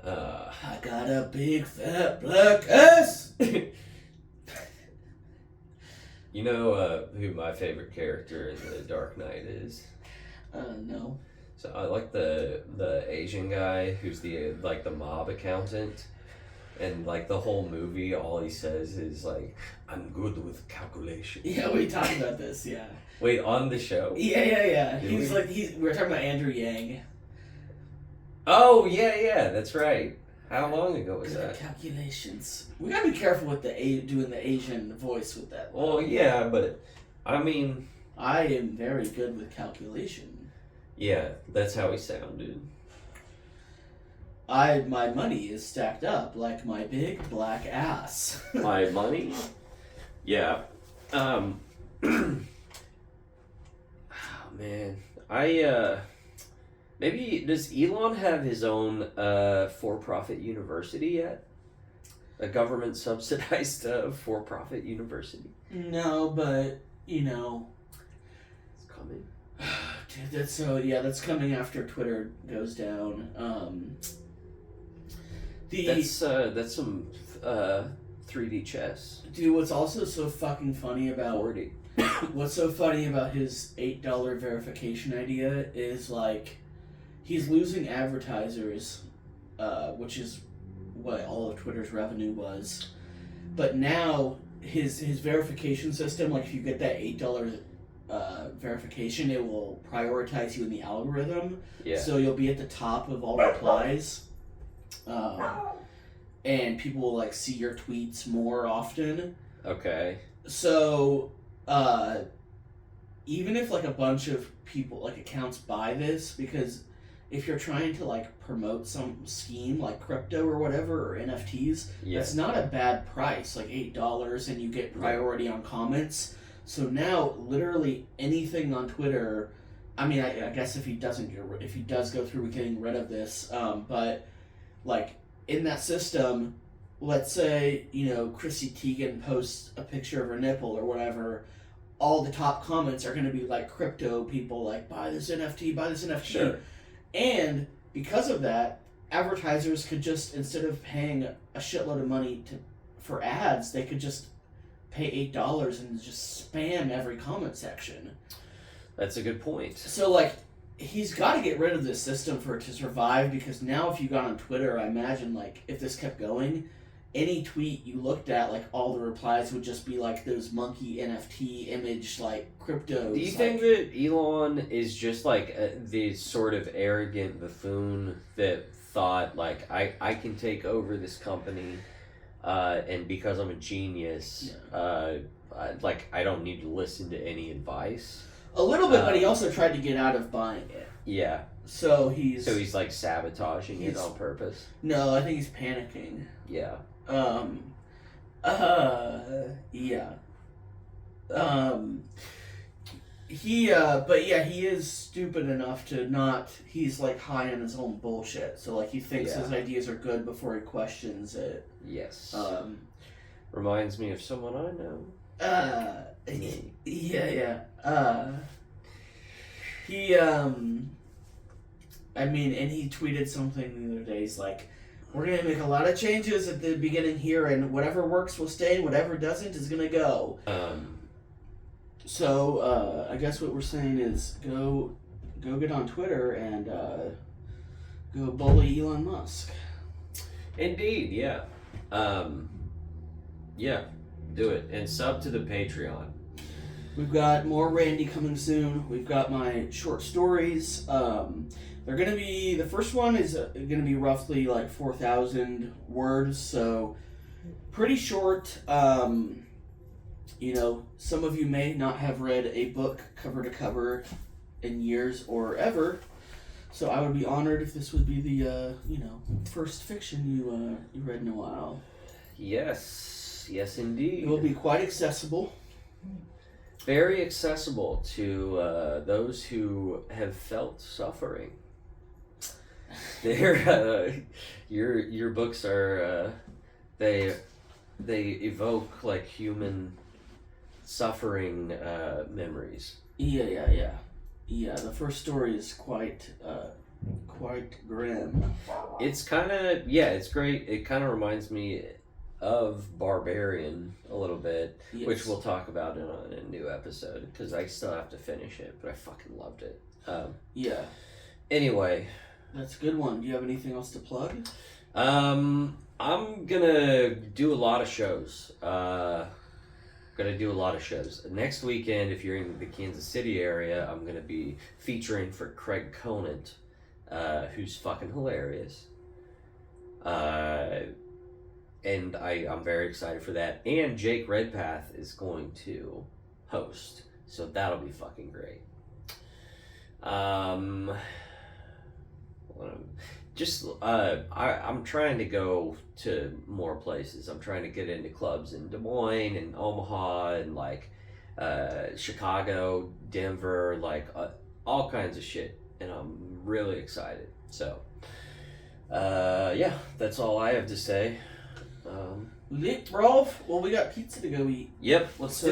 I got a big fat black ass. You know who my favorite character in The Dark Knight is? No. So I like the Asian guy who's the mob accountant, and like the whole movie, all he says is like, "I'm good with calculation." Yeah, we talked about this. Yeah. Wait, on the show? Yeah. We were talking about Andrew Yang. Oh yeah, that's right. How long ago was that? Calculations. We gotta be careful with doing the Asian voice with that. Well, yeah, but I mean, I am very good with calculation. Yeah, that's how he sounded. My money is stacked up like my big black ass. My money? Yeah. Oh man, maybe, does Elon have his own for-profit university yet? A government-subsidized for-profit university? No, but, It's coming. Dude, that's coming after Twitter goes down. That's some 3D chess. Dude, what's also so fucking funny about... 40. What's so funny about his $8 verification idea is, like... He's losing advertisers, which is what all of Twitter's revenue was. But now, his verification system, like if you get that $8 verification, it will prioritize you in the algorithm. Yeah. So you'll be at the top of all replies. And people will like see your tweets more often. Okay. So, even if like a bunch of people, like accounts buy this, because... If you're trying to like promote some scheme like crypto or whatever or NFTs, that's not a bad price, like $8, and you get priority on comments. So now, literally anything on Twitter, I mean, I guess if he does go through with getting rid of this, but like in that system, let's say Chrissy Teigen posts a picture of her nipple or whatever. All the top comments are going to be like crypto people, like buy this NFT, buy this NFT. Sure. And because of that, advertisers could just, instead of paying a shitload of money for ads, they could just pay $8 and just spam every comment section. That's a good point. So, like, he's got to get rid of this system for it to survive, because now if you got on Twitter, I imagine, like, if this kept going, any tweet you looked at, like, all the replies would just be, like, those monkey NFT image, like, cryptos. Do you think that Elon is just, like, the sort of arrogant buffoon that thought, like, I can take over this company, and because I'm a genius, I don't need to listen to any advice? A little bit, but he also tried to get out of buying it. Yeah. So he's like, sabotaging it on purpose? No, I think he's panicking. Yeah. Yeah. He is stupid enough to not, he's like high on his own bullshit. So like he thinks his ideas are good before he questions it. Yes. Reminds me of someone I know. And he tweeted something the other day. He's like, we're going to make a lot of changes at the beginning here, and whatever works will stay, and whatever doesn't is going to go. So, I guess what we're saying is go get on Twitter and go bully Elon Musk. Indeed, yeah. Yeah, do it. And sub to the Patreon. We've got more Randy coming soon. We've got my short stories. They're gonna be, the first one is gonna be roughly like 4,000 words, so pretty short. You know, some of you may not have read a book cover to cover in years or ever, so I would be honored if this would be the first fiction you read in a while. Yes, indeed. It will be quite accessible. Very accessible to those who have felt suffering. Your books are they evoke like human suffering memories. Yeah. The first story is quite grim. It's kind of it's great. It kind of reminds me of Barbarian a little bit, Yes. which we'll talk about in a new episode because I still have to finish it, but I fucking loved it. Yeah. Anyway, That's a good one. Do you have anything else to plug? I'm gonna do a lot of shows. Next weekend, if you're in the Kansas City area, I'm gonna be featuring for Craig Conant, who's fucking hilarious. And I'm very excited for that. And Jake Redpath is going to host, so that'll be fucking great. I'm trying to go to more places. I'm trying to get into clubs in Des Moines and Omaha and like Chicago, Denver, like all kinds of shit, and I'm really excited. So that's all I have to say. Lit, Rolf. Well, we got pizza to go eat. Yep, Let's